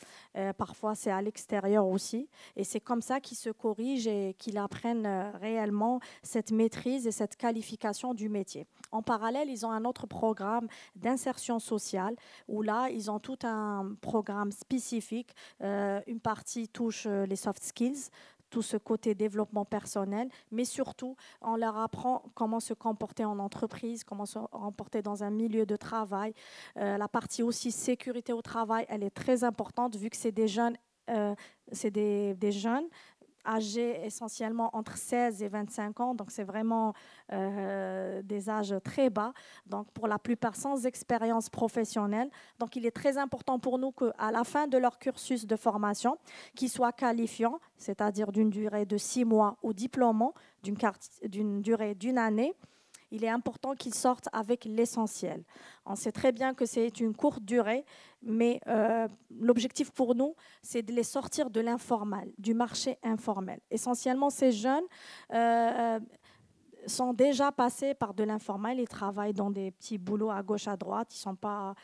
parfois c'est à l'extérieur aussi, et c'est comme ça qu'ils se corrigent et qu'ils apprennent réellement cette maîtrise et cette qualification du métier. En parallèle, ils ont un autre programme d'insertion sociale, où là, ils ont tout un programme spécifique, une partie touche les soft skills, tout ce côté développement personnel, mais surtout, on leur apprend comment se comporter en entreprise, comment se comporter dans un milieu de travail. La partie aussi sécurité au travail, elle est très importante vu que c'est des jeunes, des jeunes âgés essentiellement entre 16 et 25 ans, donc c'est vraiment des âges très bas, donc pour la plupart sans expérience professionnelle. Donc il est très important pour nous qu'à la fin de leur cursus de formation, qu'ils soient qualifiants, c'est-à-dire d'une durée de 6 mois ou diplômant, d'une durée d'une année, il est important qu'ils sortent avec l'essentiel. On sait très bien que c'est une courte durée, mais l'objectif pour nous, c'est de les sortir de l'informel, du marché informel. Essentiellement, ces jeunes sont déjà passés par de l'informel, ils travaillent dans des petits boulots à gauche, à droite, ils ne sont pas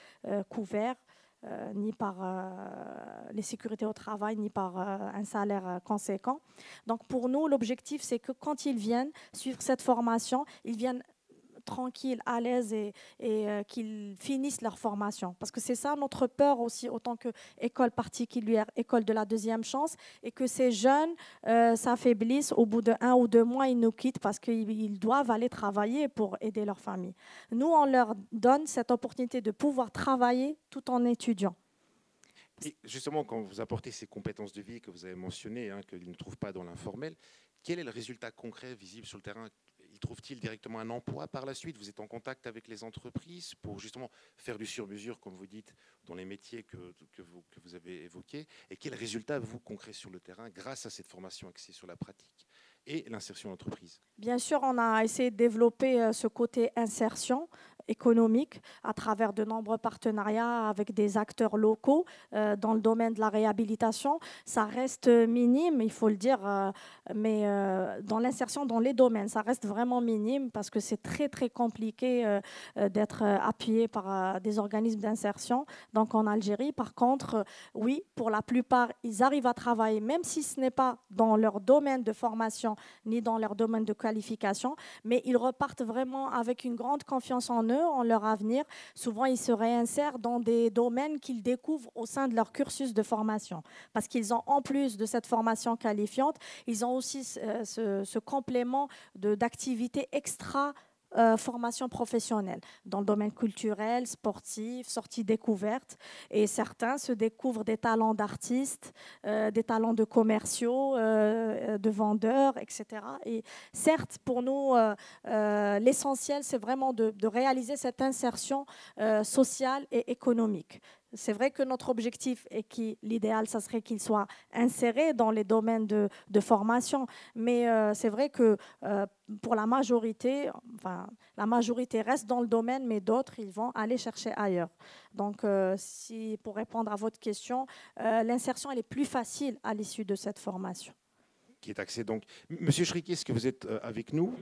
couverts. Ni par les sécurités au travail, ni par un salaire conséquent. Donc pour nous, l'objectif, c'est que quand ils viennent suivre cette formation, ils viennent tranquilles, à l'aise et qu'ils finissent leur formation. Parce que c'est ça notre peur aussi, autant qu'école particulière, école de la deuxième chance, et que ces jeunes s'affaiblissent au bout de 1 ou 2 mois, ils nous quittent parce qu'ils doivent aller travailler pour aider leur famille. Nous, on leur donne cette opportunité de pouvoir travailler tout en étudiant. Et justement, quand vous apportez ces compétences de vie que vous avez mentionnées, qu'ils ne trouvent pas dans l'informel, quel est le résultat concret visible sur le terrain? Trouvent-ils directement un emploi par la suite? Vous êtes en contact avec les entreprises pour justement faire du sur-mesure, comme vous dites, dans les métiers que vous avez évoqués. Et quels résultats, vous, concrets sur le terrain, grâce à cette formation axée sur la pratique? et l'insertion en entreprise? Bien sûr, on a essayé de développer ce côté insertion économique à travers de nombreux partenariats avec des acteurs locaux dans le domaine de la réhabilitation. Ça reste minime, il faut le dire, mais dans l'insertion dans les domaines, ça reste vraiment minime parce que c'est très, très compliqué d'être appuyé par des organismes d'insertion. Donc en Algérie, par contre, oui, pour la plupart, ils arrivent à travailler, même si ce n'est pas dans leur domaine de formation ni dans leur domaine de qualification, mais ils repartent vraiment avec une grande confiance en eux, en leur avenir. Souvent, ils se réinsèrent dans des domaines qu'ils découvrent au sein de leur cursus de formation, parce qu'ils ont, en plus de cette formation qualifiante, ils ont aussi ce complément d'activités extra formation professionnelle dans le domaine culturel, sportif, sortie découverte. Et certains se découvrent des talents d'artistes, des talents de commerciaux, de vendeurs, etc. Et certes, pour nous, l'essentiel, c'est vraiment de réaliser cette insertion sociale et économique. C'est vrai que notre objectif et l'idéal, ça serait qu'ils soient insérés dans les domaines de formation, mais c'est vrai que pour la majorité, enfin, la majorité reste dans le domaine, mais d'autres, ils vont aller chercher ailleurs. Donc, pour répondre à votre question, l'insertion, elle est plus facile à l'issue de cette formation. Qui est axée donc. Monsieur Chriki, est-ce que vous êtes avec nous?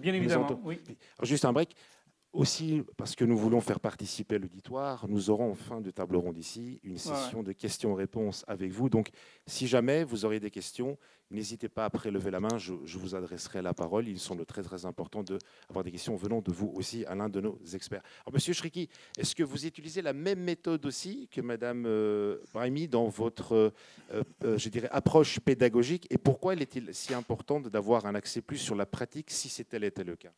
Bien évidemment, oui. Alors, juste un break. Aussi, parce que nous voulons faire participer l'auditoire, nous aurons en fin de table ronde ici une session de questions-réponses avec vous. Donc, si jamais vous aurez des questions, n'hésitez pas à prélever la main, je vous adresserai la parole. Il semble très, très important d'avoir des questions venant de vous aussi, à l'un de nos experts. Alors, Monsieur Chriki, est-ce que vous utilisez la même méthode aussi que Madame Brahimi dans votre, je dirais, approche pédagogique? Et pourquoi est-il si important d'avoir un accès plus sur la pratique si tel était le cas?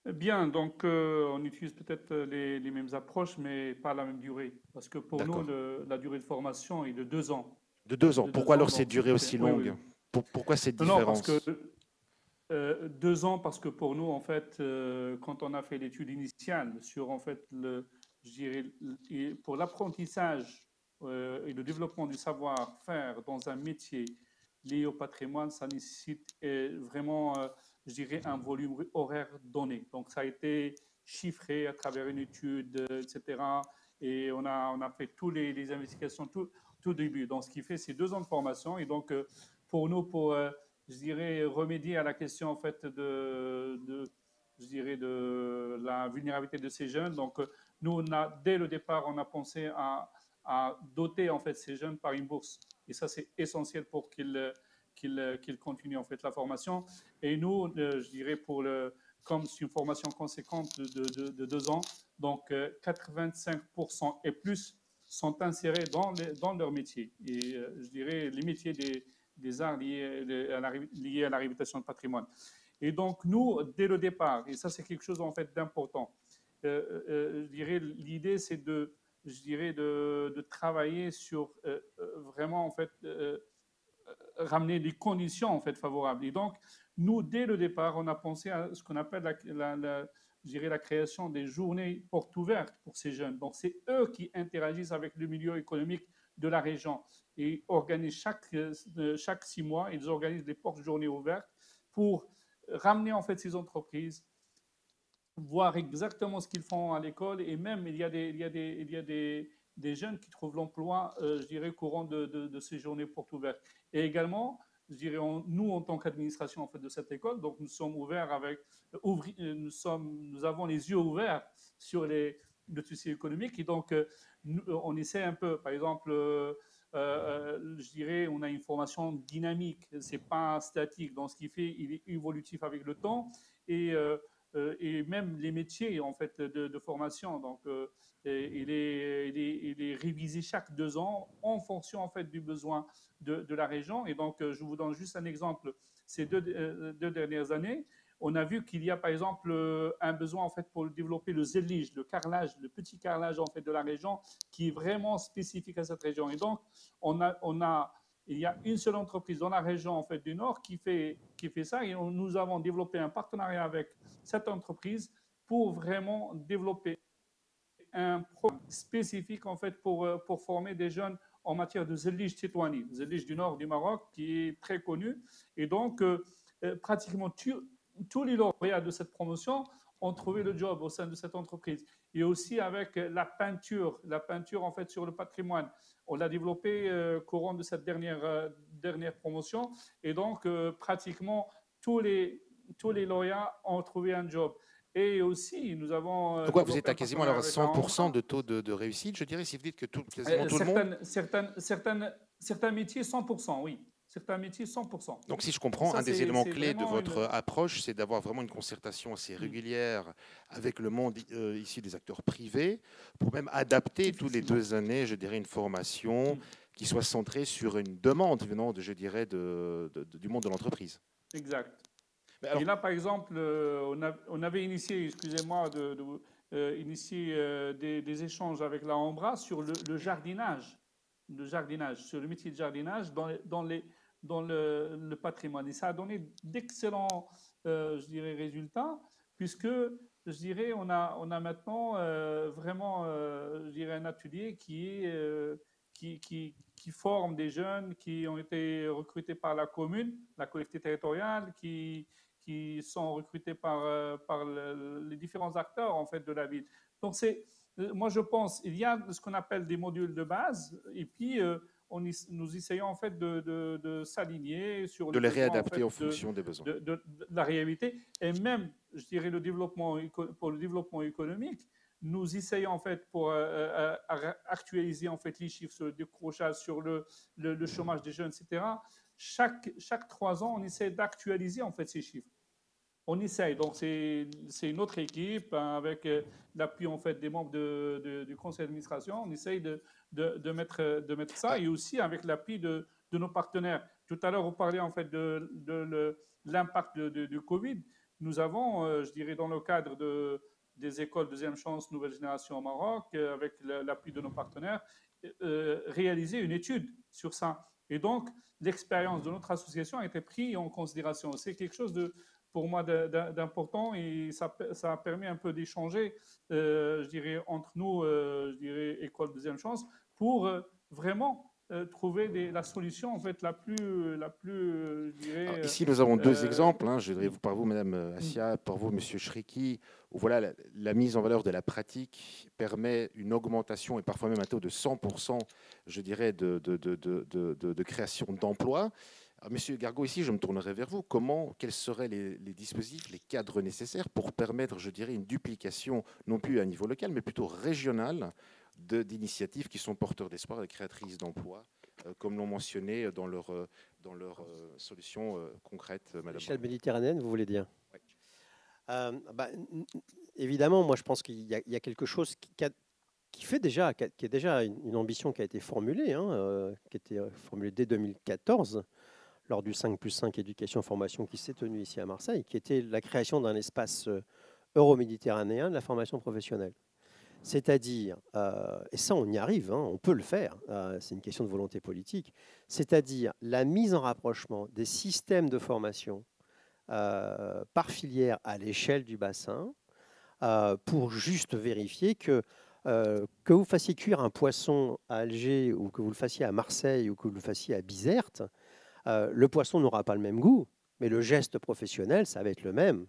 Bien, donc on utilise peut-être les mêmes approches, mais pas la même durée. Parce que pour nous, la durée de formation est de 2 ans. De 2 ans. Pourquoi alors cette durée aussi longue? Pourquoi cette différence? Non, parce que 2 ans, parce que pour nous, en fait, quand on a fait l'étude initiale sur, en fait, je dirais, pour l'apprentissage et le développement du savoir-faire dans un métier lié au patrimoine, ça nécessite vraiment je dirais, un volume horaire donné. Donc, ça a été chiffré à travers une étude, etc. Et on a fait toutes les investigations tout début. Donc, ce qui fait, c'est 2 ans de formation. Et donc, pour nous, je dirais, remédier à la question, en fait, je dirais, de la vulnérabilité de ces jeunes. Donc, nous, dès le départ, on a pensé à doter, en fait, ces jeunes par une bourse. Et ça, c'est essentiel pour qu'ils continuent en fait la formation. Et nous, je dirais, comme c'est une formation conséquente de 2 ans, donc 85% et plus sont insérés dans leur métier. Et je dirais les métiers des arts liés à la réhabilitation de patrimoine. Et donc nous, dès le départ, et ça c'est quelque chose en fait d'important, je dirais l'idée c'est de travailler sur vraiment en fait ramener des conditions en fait favorables. Et donc, nous, dès le départ, on a pensé à ce qu'on appelle la création des journées portes ouvertes pour ces jeunes. Donc, c'est eux qui interagissent avec le milieu économique de la région et organisent chaque 6 mois, ils organisent des portes journées ouvertes pour ramener en fait ces entreprises, voir exactement ce qu'ils font à l'école. Et même, il y a des jeunes qui trouvent l'emploi, je dirais, courant de ces journées portes ouvertes. Et également, je dirais, nous, en tant qu'administration en fait, de cette école, donc nous sommes ouverts nous avons les yeux ouverts sur le tissu économique. Et donc, on essaie un peu, par exemple, je dirais, on a une formation dynamique, c'est pas statique. Donc, ce qui fait, il est évolutif avec le temps. Et même les métiers en fait de formation, donc il est révisé chaque 2 ans en fonction en fait du besoin de la région. Et donc je vous donne juste un exemple. Ces deux dernières années, on a vu qu'il y a par exemple un besoin en fait pour développer le zélige, le carrelage, le petit carrelage en fait de la région, qui est vraiment spécifique à cette région. Et donc il y a une seule entreprise dans la région en fait, du Nord qui fait ça. Et nous avons développé un partenariat avec cette entreprise pour vraiment développer un programme spécifique en fait, pour former des jeunes en matière de Zellige Tétouani, Zellige du nord du Maroc, qui est très connu. Et donc, pratiquement tous les lauréats de cette promotion ont trouvé le job au sein de cette entreprise. Et aussi avec la peinture en fait sur le patrimoine. On l'a développé courant de cette dernière promotion. Et donc, pratiquement tous les lauréats ont trouvé un job. Et aussi, nous avons... Donc, vous êtes à quasiment alors 100% de taux de réussite, je dirais, si vous dites que quasiment tout le monde... Certains métiers, 100%, oui. Certains métiers, 100%. Donc, si je comprends, un des éléments clés de votre approche, c'est d'avoir vraiment une concertation assez régulière avec le monde issu des acteurs privés pour même adapter tous les 2 années, je dirais, une formation qui soit centrée sur une demande venant, je dirais, du monde de l'entreprise. Exact. Alors, et là, par exemple, on avait initié, excusez-moi, initié des échanges avec la Ambra sur le jardinage, sur le métier de jardinage dans le patrimoine. Et ça a donné d'excellents, je dirais, résultats, puisque, je dirais, on a maintenant vraiment, je dirais, un atelier qui forme des jeunes qui ont été recrutés par la commune, la collectivité territoriale, qui sont recrutés par les différents acteurs en fait de la ville. Donc moi je pense il y a ce qu'on appelle des modules de base et puis nous essayons en fait de s'aligner sur de les réadapter en fonction des besoins de la réalité et même je dirais pour le développement économique. Nous essayons en fait pour actualiser en fait les chiffres sur le décrochage, sur le chômage des jeunes, etc. Chaque 3 ans, on essaie d'actualiser en fait ces chiffres. On essaye. Donc c'est une autre équipe avec l'appui en fait des membres du conseil d'administration. On essaye de mettre ça et aussi avec l'appui de nos partenaires. Tout à l'heure, vous parliez en fait de l'impact du Covid. Nous avons, je dirais, dans le cadre des écoles deuxième chance, nouvelle génération au Maroc, avec l'appui de nos partenaires, réalisé une étude sur ça. Et donc, l'expérience de notre association a été prise en considération. C'est quelque chose pour moi d'important et ça a permis un peu d'échanger, je dirais, entre nous, je dirais, école deuxième chance, pour vraiment trouver la solution en fait la plus je dirais. Alors, ici, nous avons 2 exemples. Hein, je dirais par vous, Madame Assia, par vous, Monsieur Chriki, où voilà, la mise en valeur de la pratique permet une augmentation et parfois même un taux de 100%, je dirais, de création d'emplois. Monsieur Gargaud, ici, je me tournerai vers vous. Quels seraient les dispositifs, les cadres nécessaires pour permettre, je dirais, une duplication, non plus à niveau local, mais plutôt régional, d'initiatives qui sont porteurs d'espoir et créatrices d'emplois, comme l'ont mentionné dans leur solution concrète, Madame. À l'échelle méditerranéenne, vous voulez dire? Oui. Évidemment, moi, je pense qu'il y a quelque chose qui est déjà une ambition qui a été formulée, qui a été formulée dès 2014, lors du 5+5 éducation-formation qui s'est tenu ici à Marseille, qui était la création d'un espace euro-méditerranéen de la formation professionnelle. C'est-à-dire, et ça on y arrive, on peut le faire, c'est une question de volonté politique, c'est-à-dire la mise en rapprochement des systèmes de formation par filière à l'échelle du bassin pour juste vérifier que vous fassiez cuire un poisson à Alger ou que vous le fassiez à Marseille ou que vous le fassiez à Bizerte, le poisson n'aura pas le même goût, mais le geste professionnel, ça va être le même.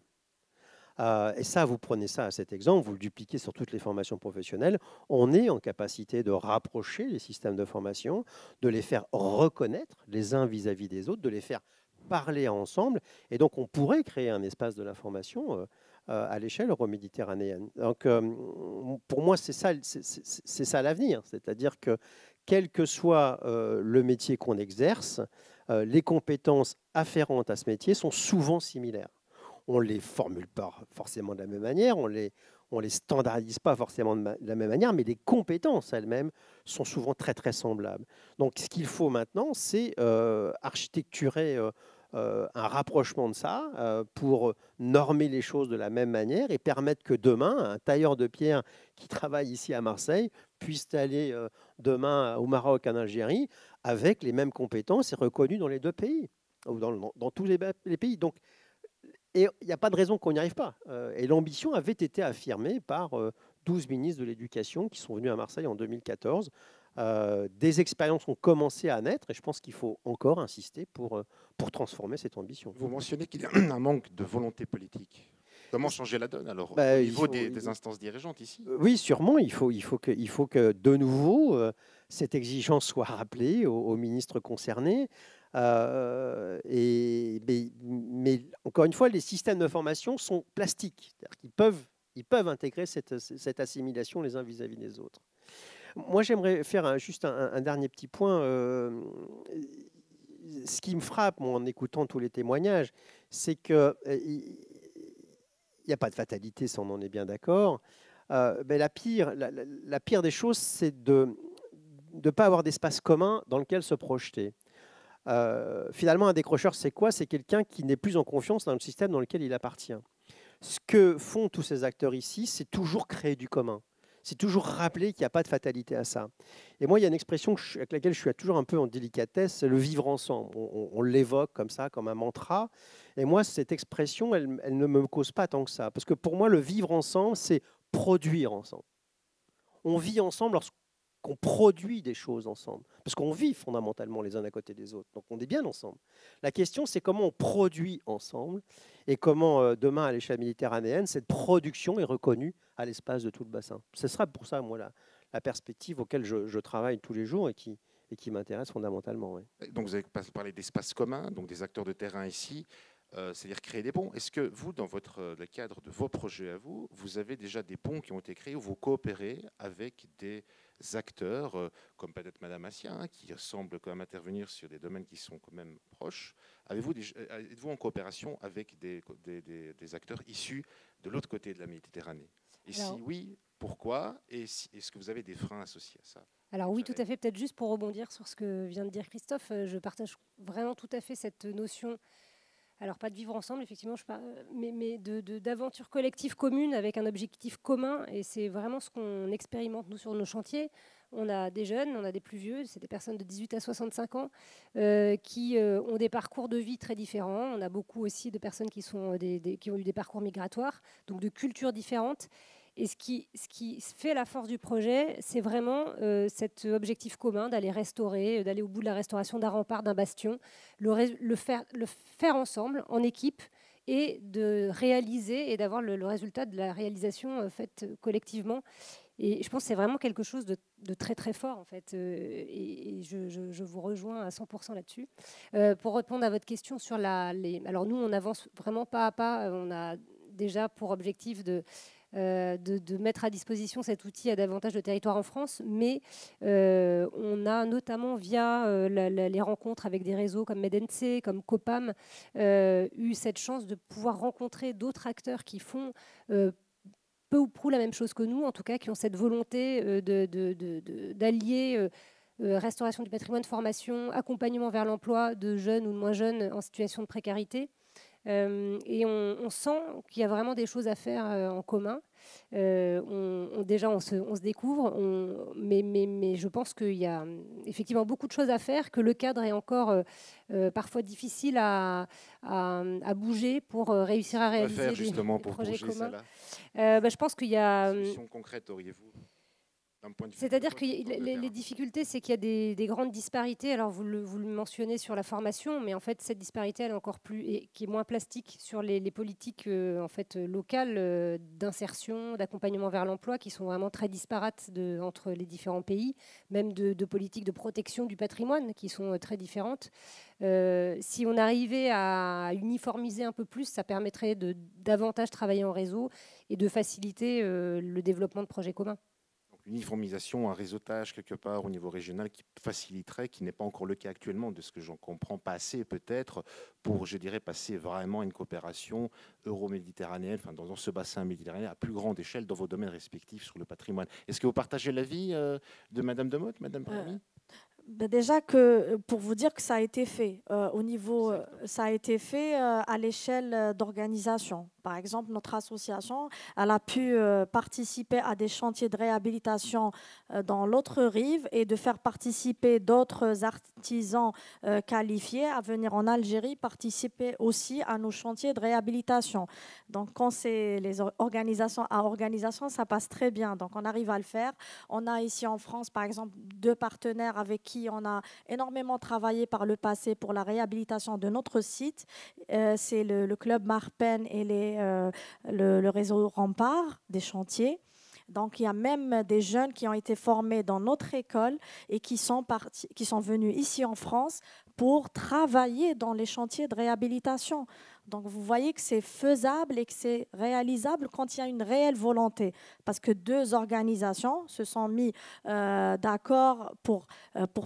Et ça, vous prenez ça à cet exemple, vous le dupliquez sur toutes les formations professionnelles. On est en capacité de rapprocher les systèmes de formation, de les faire reconnaître les uns vis-à-vis des autres, de les faire parler ensemble. Et donc, on pourrait créer un espace de la formation à l'échelle euro-méditerranéenne. Donc, pour moi, c'est ça l'avenir. C'est-à-dire que, quel que soit le métier qu'on exerce, les compétences afférentes à ce métier sont souvent similaires. On ne les formule pas forcément de la même manière, on les standardise pas forcément de la même manière, mais les compétences elles-mêmes sont souvent très, très semblables. Donc, ce qu'il faut maintenant, c'est architecturer un rapprochement de ça pour normer les choses de la même manière et permettre que demain, un tailleur de pierre qui travaille ici à Marseille puisse aller demain au Maroc, en Algérie, avec les mêmes compétences et reconnu dans les 2 pays, ou dans tous les pays. Donc, et il n'y a pas de raison qu'on n'y arrive pas. Et l'ambition avait été affirmée par 12 ministres de l'Éducation qui sont venus à Marseille en 2014 Des expériences ont commencé à naître et je pense qu'il faut encore insister pour transformer cette ambition. Vous mentionnez qu'il y a un manque de volonté politique. Comment changer la donne alors au niveau des instances dirigeantes ici? Oui, sûrement. Il faut que de nouveau cette exigence soit rappelée aux ministres concernés. Mais encore une fois, les systèmes de formation sont plastiques. Ils peuvent intégrer cette assimilation les uns vis-à-vis des autres. Moi, j'aimerais faire juste un dernier petit point. Ce qui me frappe, moi, en écoutant tous les témoignages, c'est que il n'y a pas de fatalité, ça on en est bien d'accord. Mais la pire des choses, c'est de ne pas avoir d'espace commun dans lequel se projeter. Finalement, un décrocheur, c'est quoi? C'est quelqu'un qui n'est plus en confiance dans le système dans lequel il appartient. Ce que font tous ces acteurs ici, c'est toujours créer du commun. C'est toujours rappeler qu'il n'y a pas de fatalité à ça. Et moi, il y a une expression avec laquelle je suis toujours un peu en délicatesse, c'est le vivre ensemble. On l'évoque comme ça, comme un mantra. Et moi, cette expression, elle ne me cause pas tant que ça. Parce que pour moi, le vivre ensemble, c'est produire ensemble. On vit ensemble lorsqu'on produit des choses ensemble. Parce qu'on vit fondamentalement les uns à côté des autres. Donc on est bien ensemble. La question, c'est comment on produit ensemble et comment demain, à l'échelle méditerranéenne, cette production est reconnue à l'espace de tout le bassin. Ce sera pour ça, moi, la perspective auquel je travaille tous les jours et qui m'intéresse fondamentalement. Oui. Donc vous avez parlé d'espace commun, donc des acteurs de terrain ici, c'est-à-dire créer des ponts. Est-ce que vous, dans le cadre de vos projets à vous, vous avez déjà des ponts qui ont été créés où vous coopérez avec des acteurs, comme peut-être Madame Assia, hein, qui semble quand même intervenir sur des domaines qui sont quand même proches. Êtes-vous en coopération avec des acteurs issus de l'autre côté de la Méditerranée? Et si oui, pourquoi? Et est-ce que vous avez des freins associés à ça? Alors oui, tout à fait. Peut-être juste pour rebondir sur ce que vient de dire Christophe, je partage vraiment tout à fait cette notion. Alors pas de vivre ensemble, effectivement, mais d'aventure collective commune avec un objectif commun. Et c'est vraiment ce qu'on expérimente, nous, sur nos chantiers. On a des jeunes, on a des plus vieux, c'est des personnes de 18 à 65 ans qui ont des parcours de vie très différents. On a beaucoup aussi de personnes qui ont eu des parcours migratoires, donc de cultures différentes. Et ce qui fait la force du projet, c'est vraiment cet objectif commun d'aller restaurer, d'aller au bout de la restauration d'un rempart, d'un bastion, le faire ensemble, en équipe, et de réaliser et d'avoir le résultat de la réalisation faite collectivement. Et je pense que c'est vraiment quelque chose de très très fort en fait. Et je vous rejoins à 100% là-dessus. Pour répondre à votre question sur alors nous, on avance vraiment pas à pas. On a déjà pour objectif de mettre à disposition cet outil à davantage de territoires en France, mais on a notamment via les rencontres avec des réseaux comme MEDENSE, comme COPAM, eu cette chance de pouvoir rencontrer d'autres acteurs qui font peu ou prou la même chose que nous, en tout cas qui ont cette volonté d'allier restauration du patrimoine, formation, accompagnement vers l'emploi de jeunes ou de moins jeunes en situation de précarité. Et on sent qu'il y a vraiment des choses à faire en commun. Déjà, on se découvre, mais je pense qu'il y a effectivement beaucoup de choses à faire, que le cadre est encore parfois difficile à bouger pour réussir à réaliser des projets communs. Je pense qu'il y a... Quelle solution concrète auriez-vous? C'est-à-dire que les difficultés, c'est qu'il y a des grandes disparités. Alors, vous le mentionnez sur la formation, mais en fait, cette disparité, elle est encore plus, et qui est moins plastique sur les politiques en fait, locales d'insertion, d'accompagnement vers l'emploi, qui sont vraiment très disparates entre les différents pays, même de politiques de protection du patrimoine, qui sont très différentes. Si on arrivait à uniformiser un peu plus, ça permettrait de davantage travailler en réseau et de faciliter le développement de projets communs. Uniformisation, un réseautage quelque part au niveau régional qui faciliterait, qui n'est pas encore le cas actuellement, de ce que j'en comprends pas assez peut-être, pour, je dirais, passer vraiment à une coopération euro-méditerranéenne, enfin dans ce bassin méditerranéen à plus grande échelle dans vos domaines respectifs sur le patrimoine. Est-ce que vous partagez l'avis de Madame Demotte, Madame Brami? Déjà, pour vous dire que ça a été fait au niveau, ça a été fait à l'échelle d'organisation, Par exemple, notre association, elle a pu participer à des chantiers de réhabilitation dans l'autre rive et de faire participer d'autres artisans qualifiés à venir en Algérie participer aussi à nos chantiers de réhabilitation. Donc, quand c'est les organisations à organisation, ça passe très bien. Donc, on arrive à le faire. On a ici en France, par exemple, 2 partenaires avec qui on a énormément travaillé par le passé pour la réhabilitation de notre site. C'est le club Marpen et le réseau Rempart des chantiers. Donc, il y a même des jeunes qui ont été formés dans notre école et qui sont venus ici en France pour travailler dans les chantiers de réhabilitation. Donc, vous voyez que c'est faisable et que c'est réalisable quand il y a une réelle volonté. Parce que 2 organisations se sont mis d'accord pour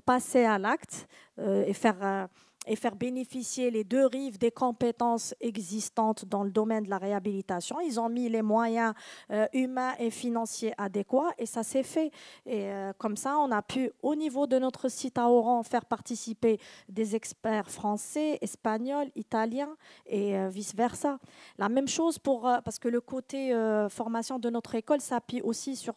passer à l'acte et faire bénéficier les 2 rives des compétences existantes dans le domaine de la réhabilitation. Ils ont mis les moyens humains et financiers adéquats et ça s'est fait. Et comme ça, on a pu, au niveau de notre site à Oran, faire participer des experts français, espagnols, italiens et vice-versa. La même chose parce que le côté formation de notre école s'appuie aussi sur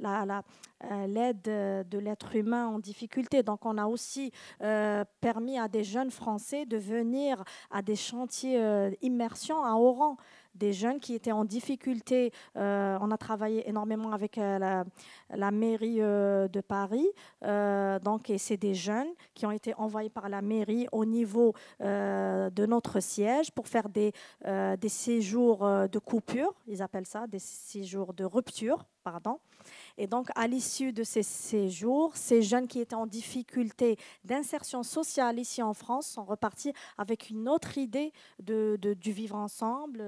l'aide de l'être humain en difficulté. Donc, on a aussi permis à des jeunes Français de venir à des chantiers immersion à Oran. Des jeunes qui étaient en difficulté. On a travaillé énormément avec la mairie de Paris. Et c'est des jeunes qui ont été envoyés par la mairie au niveau de notre siège pour faire des séjours de coupure. Ils appellent ça des séjours de rupture, pardon. Et donc, à l'issue de ces séjours, ces jeunes qui étaient en difficulté d'insertion sociale ici en France sont repartis avec une autre idée du vivre ensemble,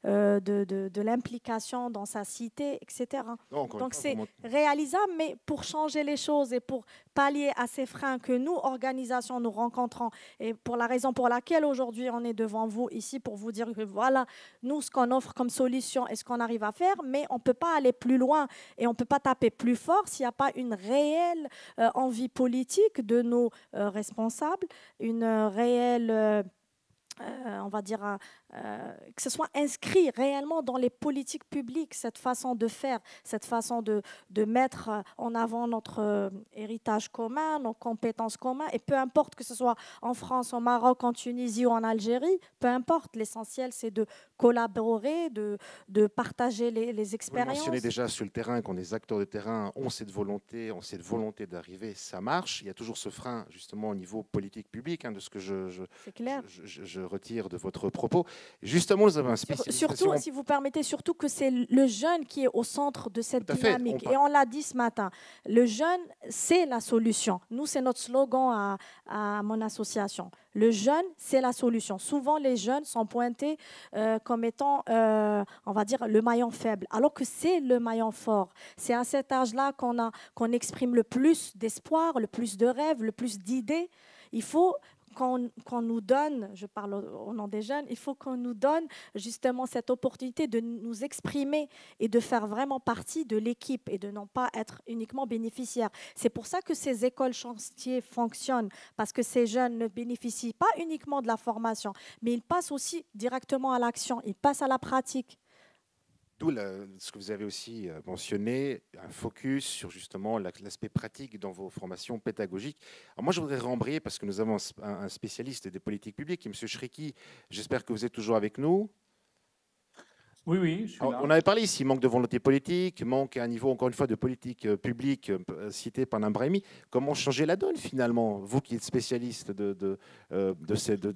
de l'implication dans sa cité, etc. Donc, c'est réalisable, mais pour changer les choses et pour pallier à ces freins que nous, organisations, nous rencontrons, et pour la raison pour laquelle aujourd'hui on est devant vous ici pour vous dire que voilà, nous, ce qu'on offre comme solution et ce qu'on arrive à faire, mais on ne peut pas aller plus loin et on ne peut pas taper plus fort s'il n'y a pas une réelle envie politique de nos responsables, une réelle... on va dire, que ce soit inscrit réellement dans les politiques publiques, cette façon de faire, cette façon de mettre en avant notre héritage commun, nos compétences communes, et peu importe que ce soit en France, au Maroc, en Tunisie ou en Algérie, peu importe, l'essentiel c'est de collaborer, de partager les expériences. Vous mentionnez déjà sur le terrain, quand les acteurs de terrain ont cette volonté d'arriver, ça marche. Il y a toujours ce frein justement au niveau politique public, de ce que je retire de votre propos. Justement, nous avons un spécialiste. Surtout, si vous permettez, surtout que c'est le jeune qui est au centre de cette dynamique. Et on l'a dit ce matin, le jeune, c'est la solution. Nous, c'est notre slogan à mon association. Le jeune, c'est la solution. Souvent, les jeunes sont pointés comme étant, on va dire, le maillon faible, alors que c'est le maillon fort. C'est à cet âge-là qu'on exprime le plus d'espoir, le plus de rêves, le plus d'idées. Il faut qu'on nous donne, je parle au nom des jeunes, il faut qu'on nous donne justement cette opportunité de nous exprimer et de faire vraiment partie de l'équipe et de non pas être uniquement bénéficiaires. C'est pour ça que ces écoles chantiers fonctionnent, parce que ces jeunes ne bénéficient pas uniquement de la formation, mais ils passent aussi directement à l'action, ils passent à la pratique. D'où ce que vous avez aussi mentionné, un focus sur justement l'aspect pratique dans vos formations pédagogiques. Alors moi, je voudrais rembrayer parce que nous avons un spécialiste des politiques publiques, M. Chriki. J'espère que vous êtes toujours avec nous. Oui, je suis là. On avait parlé ici, manque de volonté politique, manque à un niveau, encore une fois, de politique publique cité par Brahimi. Comment changer la donne finalement, vous qui êtes spécialiste de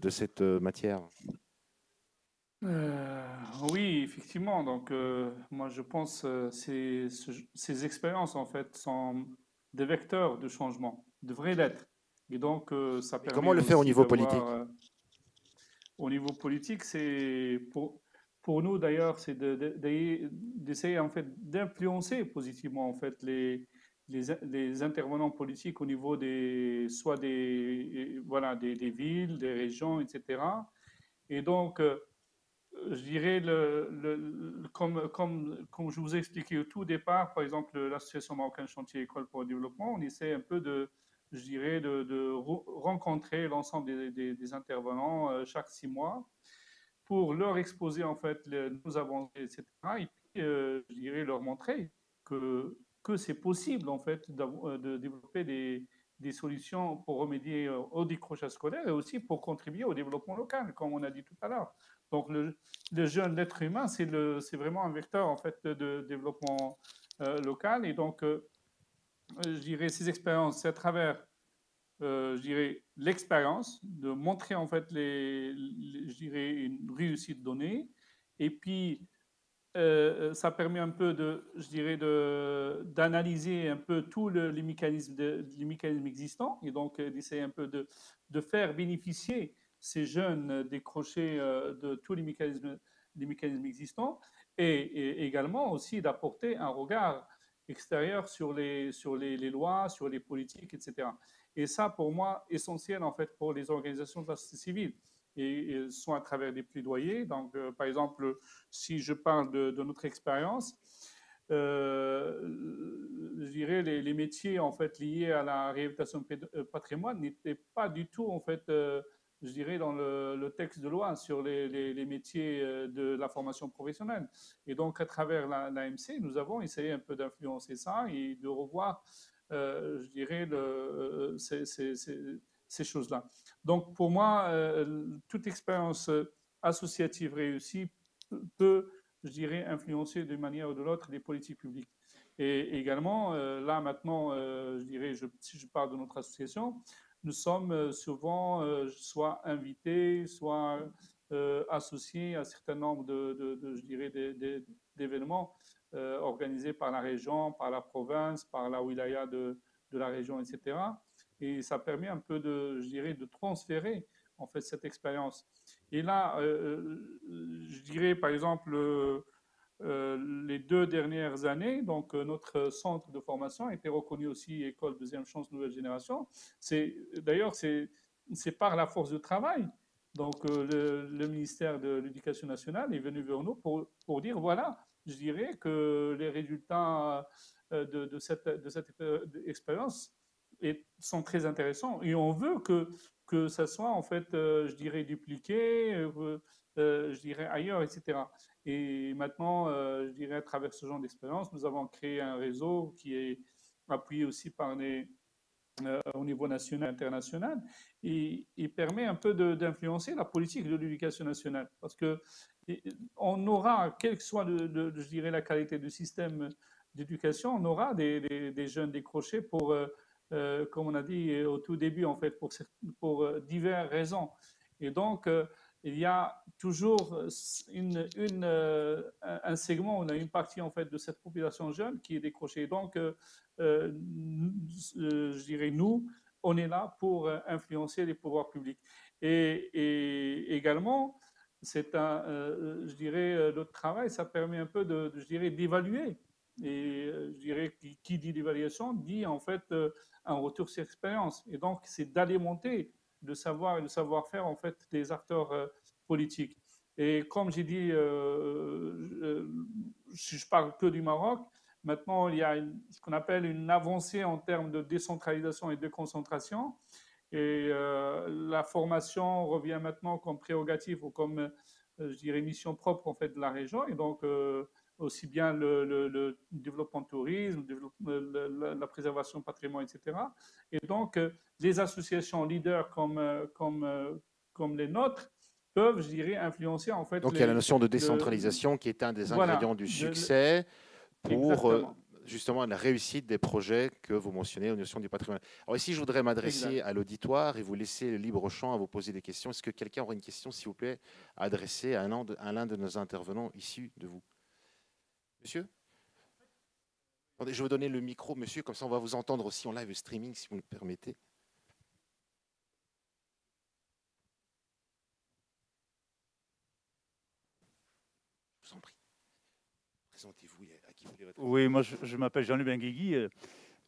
cette matière? Oui, effectivement. Donc, moi, je pense que ces expériences, en fait, sont des vecteurs de changement, devraient l'être. Et donc, ça permet. Comment le faire au niveau politique? Au niveau politique, c'est pour nous d'ailleurs, c'est d'essayer en fait d'influencer positivement en fait les intervenants politiques au niveau soit des villes, des régions, etc. Et donc je dirais, comme je vous ai expliqué au tout départ, par exemple, l'association marocaine Chantier École pour le Développement, on essaie un peu de rencontrer l'ensemble des intervenants chaque 6 mois pour leur exposer en fait nos avancées, etc. Et puis, je dirais leur montrer que c'est possible en fait de développer des solutions pour remédier au décrochage scolaire et aussi pour contribuer au développement local, comme on a dit tout à l'heure. Donc le jeune, l'être humain, c'est vraiment un vecteur en fait de développement local. Et donc, je dirais ces expériences, c'est à travers je dirais, l'expérience, de montrer en fait je dirais, une réussite donnée. Et puis, ça permet un peu je dirais, d'analyser un peu tous les mécanismes, les mécanismes existants et donc d'essayer un peu de faire bénéficier ces jeunes décrochés de tous les mécanismes existants et également aussi d'apporter un regard extérieur sur les lois, sur les politiques, etc. Et ça, pour moi, essentiel en fait pour les organisations de la société civile. Et sont à travers des plaidoyers. Donc, par exemple, si je parle de notre expérience, je dirais les métiers en fait liés à la réhabilitation patrimoine n'étaient pas du tout en fait, je dirais dans le texte de loi sur les métiers de la formation professionnelle. Et donc, à travers l'AMC, nous avons essayé un peu d'influencer ça et de revoir, je dirais, ces choses-là. Donc, pour moi, toute expérience associative réussie peut, je dirais, influencer d'une manière ou de l'autre les politiques publiques. Et également, là maintenant, je dirais, si je parle de notre association, nous sommes souvent soit invités, soit associés à un certain nombre je dirais, d'événements organisés par la région, par la province, par la wilaya de la région, etc. Et ça permet un peu je dirais, de transférer en fait cette expérience. Et là, je dirais par exemple les 2 dernières années, donc notre centre de formation a été reconnu aussi école deuxième chance nouvelle génération. D'ailleurs c'est par la force de travail. Donc le ministère de l'Éducation nationale est venu vers nous pour dire voilà, je dirais que les résultats de cette expérience sont très intéressants et on veut que ça soit en fait, je dirais, dupliqué, je dirais ailleurs, etc. Et maintenant, je dirais à travers ce genre d'expérience, nous avons créé un réseau qui est appuyé aussi par au niveau national et international et permet un peu d'influencer la politique de l'éducation nationale parce que on aura, quelle que soit je dirais la qualité du système d'éducation, on aura des jeunes décrochés pour comme on a dit au tout début, en fait, pour diverses raisons. Et donc, il y a toujours un segment, on a une partie en fait de cette population jeune qui est décrochée. Donc, je dirais, nous, on est là pour influencer les pouvoirs publics. Et également, c'est je dirais, notre travail, ça permet un peu je dirais, d'évaluer. Et je dirais, qui dit l'évaluation dit en fait un retour sur expérience. Et donc, c'est d'alimenter le savoir et le savoir-faire en fait des acteurs politiques. Et comme j'ai dit, si je parle que du Maroc, maintenant il y a ce qu'on appelle une avancée en termes de décentralisation et de déconcentration. Et la formation revient maintenant comme prérogative ou comme, je dirais, mission propre en fait de la région. Et donc, aussi bien le développement du tourisme, la préservation du patrimoine, etc. Et donc, les associations leaders comme les nôtres peuvent, je dirais, influencer en fait. Donc, il y a la notion de décentralisation qui est un des ingrédients du succès pour justement la réussite des projets que vous mentionnez aux notions du patrimoine. Alors ici, je voudrais m'adresser à l'auditoire et vous laisser le libre champ à vous poser des questions. Est-ce que quelqu'un aurait une question, s'il vous plaît, à adresser à l'un de nos intervenants issus de vous? Monsieur? Attendez, je vais vous donner le micro, monsieur, comme ça on va vous entendre aussi en live streaming, si vous me le permettez. Je vous en prie. Présentez-vous à qui vous voulez. Oui, moi je m'appelle Jean-Louis Benguigui.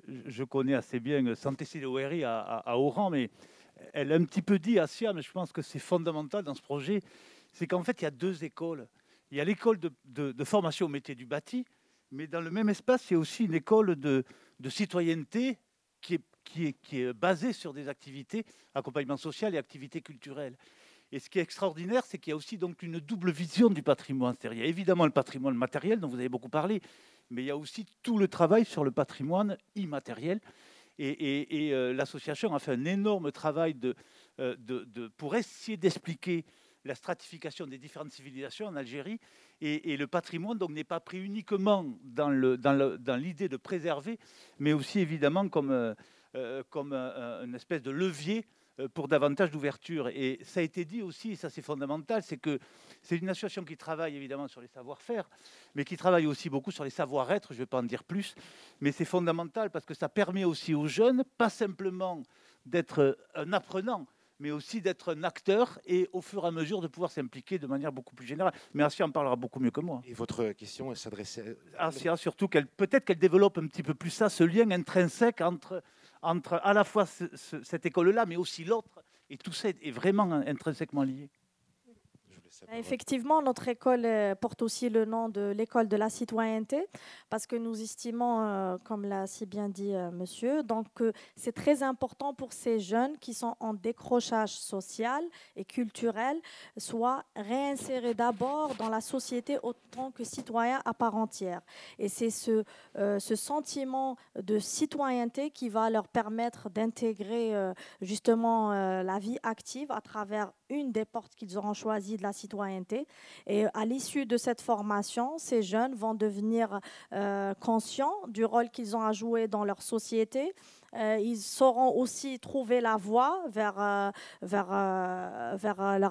Je connais assez bien Santé Sidoueri à Oran, mais elle a un petit peu dit à Sia, mais je pense que c'est fondamental dans ce projet, c'est qu'en fait il y a 2 écoles. Il y a l'école de formation au métier du bâti, mais dans le même espace, il y a aussi une école de citoyenneté qui est basée sur des activités, accompagnement social et activités culturelles. Et ce qui est extraordinaire, c'est qu'il y a aussi donc une double vision du patrimoine. C'est-à-dire, il y a évidemment le patrimoine matériel dont vous avez beaucoup parlé, mais il y a aussi tout le travail sur le patrimoine immatériel. Et l'association a fait un énorme travail pour essayer d'expliquer la stratification des différentes civilisations en Algérie. Et le patrimoine n'est pas pris uniquement dans l'idée de préserver, mais aussi évidemment comme une espèce de levier pour davantage d'ouverture. Et ça a été dit aussi, et ça c'est fondamental, c'est que c'est une association qui travaille évidemment sur les savoir-faire, mais qui travaille aussi beaucoup sur les savoir-être, je ne vais pas en dire plus, mais c'est fondamental parce que ça permet aussi aux jeunes, pas simplement d'être un apprenant, mais aussi d'être un acteur et au fur et à mesure de pouvoir s'impliquer de manière beaucoup plus générale. Mais Assia en parlera beaucoup mieux que moi. Et votre question, elle s'adressait à Assia, surtout peut-être qu'elle développe un petit peu plus ça, ce lien intrinsèque entre à la fois cette école-là, mais aussi l'autre. Et tout ça est vraiment intrinsèquement lié. Effectivement, notre école porte aussi le nom de l'école de la citoyenneté parce que nous estimons, comme l'a si bien dit monsieur, donc c'est très important pour ces jeunes qui sont en décrochage social et culturel, soient réinsérés d'abord dans la société autant que citoyens à part entière. Et c'est ce sentiment de citoyenneté qui va leur permettre d'intégrer justement la vie active à travers une des portes qu'ils auront choisies de la citoyenneté. Et à l'issue de cette formation, ces jeunes vont devenir conscients du rôle qu'ils ont à jouer dans leur société. Ils sauront aussi trouver la voie vers leur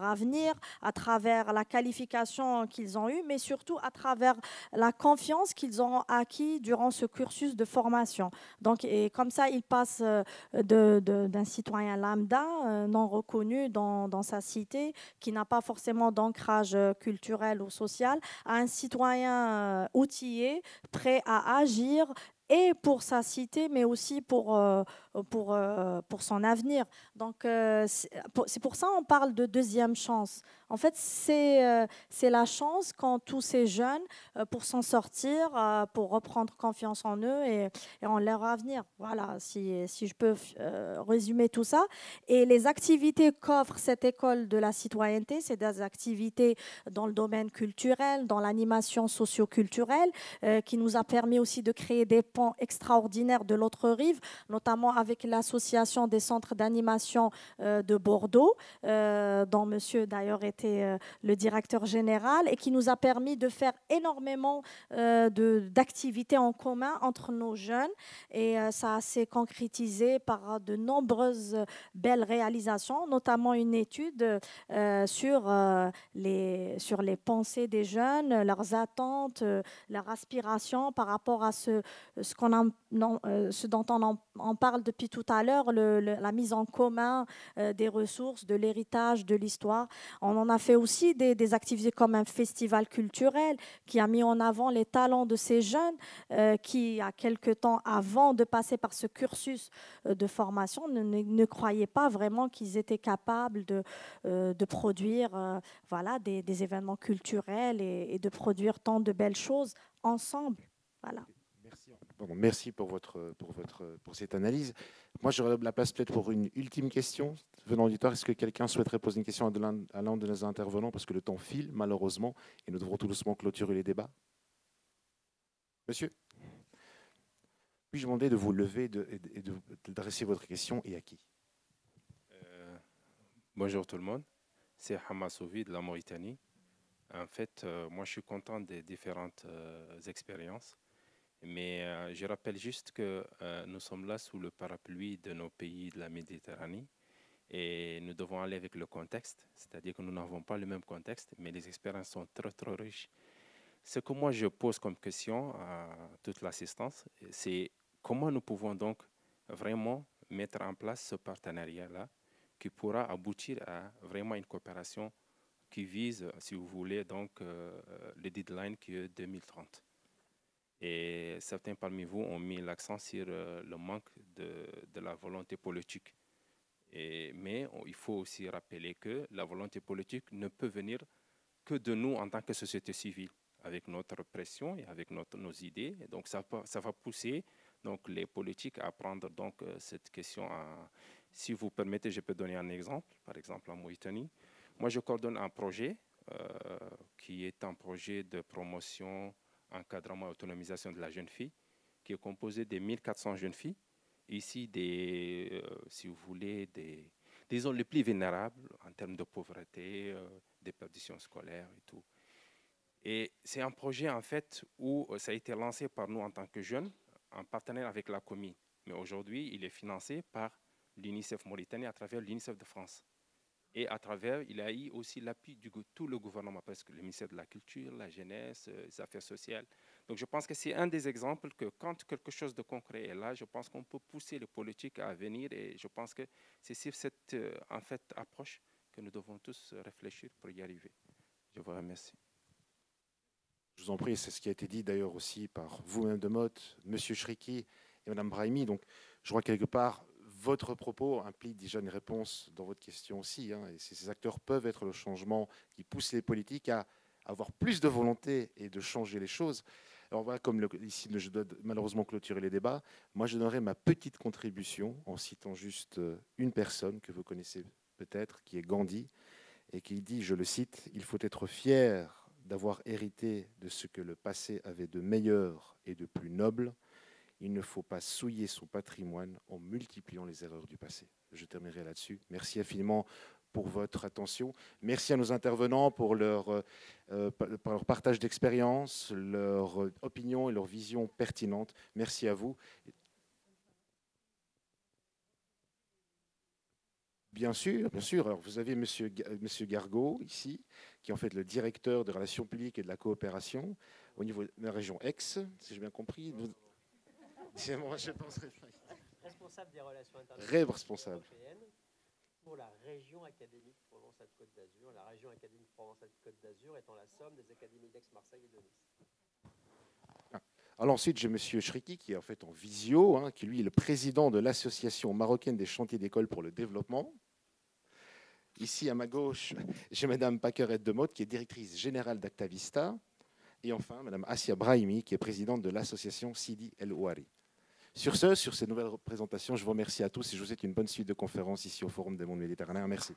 avenir à travers la qualification qu'ils ont eue, mais surtout à travers la confiance qu'ils auront acquis durant ce cursus de formation. Donc, et comme ça, ils passent d'un citoyen lambda non reconnu dans sa cité, qui n'a pas forcément d'ancrage culturel ou social, à un citoyen outillé, prêt à agir et pour sa cité, mais aussi pour son avenir. Donc, c'est pour ça qu'on parle de deuxième chance. En fait, c'est la chance quand tous ces jeunes, pour s'en sortir, pour reprendre confiance en eux et en leur avenir. Voilà, si je peux résumer tout ça. Et les activités qu'offre cette école de la citoyenneté, c'est des activités dans le domaine culturel, dans l'animation socio-culturelle, qui nous a permis aussi de créer des ponts extraordinaires de l'autre rive, notamment avec l'association des centres d'animation de Bordeaux, dont monsieur d'ailleurs était le directeur général, et qui nous a permis de faire énormément d'activités en commun entre nos jeunes. Et ça s'est concrétisé par de nombreuses belles réalisations, notamment une étude sur les pensées des jeunes, leurs attentes, leurs aspirations par rapport à ce dont on parle depuis tout à l'heure, la mise en commun des ressources, de l'héritage, de l'histoire. On en a fait aussi des activités comme un festival culturel qui a mis en avant les talents de ces jeunes qui, à quelque temps avant de passer par ce cursus de formation, ne croyaient pas vraiment qu'ils étaient capables de produire des événements culturels et de produire tant de belles choses ensemble. Voilà. Merci pour cette analyse. Moi, j'aurais la place peut-être pour une ultime question venant du temps. Est-ce que quelqu'un souhaiterait poser une question à l'un de nos intervenants, parce que le temps file malheureusement et nous devrons tout doucement clôturer les débats. Monsieur, puis-je demander de vous lever et d'adresser votre question, et à qui? Bonjour tout le monde, c'est Hamma Souvi de la Mauritanie. En fait, moi je suis content des différentes expériences. Mais je rappelle juste que nous sommes là sous le parapluie de nos pays de la Méditerranée et nous devons aller avec le contexte, c'est-à-dire que nous n'avons pas le même contexte, mais les expériences sont très, très riches. Ce que moi je pose comme question à toute l'assistance, c'est comment nous pouvons donc vraiment mettre en place ce partenariat-là qui pourra aboutir à vraiment une coopération qui vise, si vous voulez, donc le deadline qui est 2030. Et certains parmi vous ont mis l'accent sur le manque de la volonté politique. Mais il faut aussi rappeler que la volonté politique ne peut venir que de nous en tant que société civile, avec notre pression et avec nos idées. Et donc ça va pousser donc, les politiques à prendre donc, cette question. Si vous permettez, je peux donner un exemple. Par exemple, en Mauritanie, Moi, je coordonne un projet qui est un projet de promotion, encadrement et autonomisation de la jeune fille, qui est composé de 1400 jeunes filles, ici, si vous voulez, des zones les plus vulnérables en termes de pauvreté, déperdition scolaire et tout. Et c'est un projet, en fait, où ça a été lancé par nous en tant que jeunes, en partenariat avec la commune. Mais aujourd'hui, il est financé par l'UNICEF Mauritanie à travers l'UNICEF de France. Et à travers, il a eu aussi l'appui de tout le gouvernement, parce que le ministère de la Culture, la Jeunesse, les Affaires sociales. Donc je pense que c'est un des exemples que quand quelque chose de concret est là, je pense qu'on peut pousser les politiques à venir. Et je pense que c'est sur cette en fait, approche que nous devons tous réfléchir pour y arriver. Je vous remercie. Je vous en prie, c'est ce qui a été dit d'ailleurs aussi par vous-même de Motte, M. Chriki et Mme Brahimi. Donc je crois quelque part, votre propos implique déjà une réponse dans votre question aussi. Et ces acteurs peuvent être le changement qui pousse les politiques à avoir plus de volonté et de changer les choses. Alors voilà, comme ici je dois malheureusement clôturer les débats, moi je donnerai ma petite contribution en citant juste une personne que vous connaissez peut-être, qui est Gandhi, et qui dit, je le cite, « Il faut être fier d'avoir hérité de ce que le passé avait de meilleur et de plus noble. Il ne faut pas souiller son patrimoine en multipliant les erreurs du passé. » Je terminerai là-dessus. Merci infiniment pour votre attention. Merci à nos intervenants pour leur partage d'expérience, leur opinion et leur vision pertinente. Merci à vous. Bien sûr, bien sûr. Alors, vous avez Monsieur Gargaud, ici, qui est en fait le directeur de relations publiques et de la coopération au niveau de la région Aix, si j'ai bien compris. Moi, je penserais responsable des relations internationales responsable pour la région académique Provence-Alpes-Côte d'Azur. La région académique Provence-Alpes-Côte d'Azur étant la somme des académies d'Aix, Marseille et de Nice. Alors ensuite, j'ai M. Chriki, qui est en fait en visio, qui lui est le président de l'Association marocaine des chantiers d'école pour le développement. Ici, à ma gauche, j'ai Mme Paqueret de Motte, qui est directrice générale d'Actavista. Et enfin, Mme Assia Brahimi, qui est présidente de l'association Sidi El Ouari. Sur ces nouvelles présentations, je vous remercie à tous et je vous souhaite une bonne suite de conférences ici au Forum des mondes méditerranéens. Merci.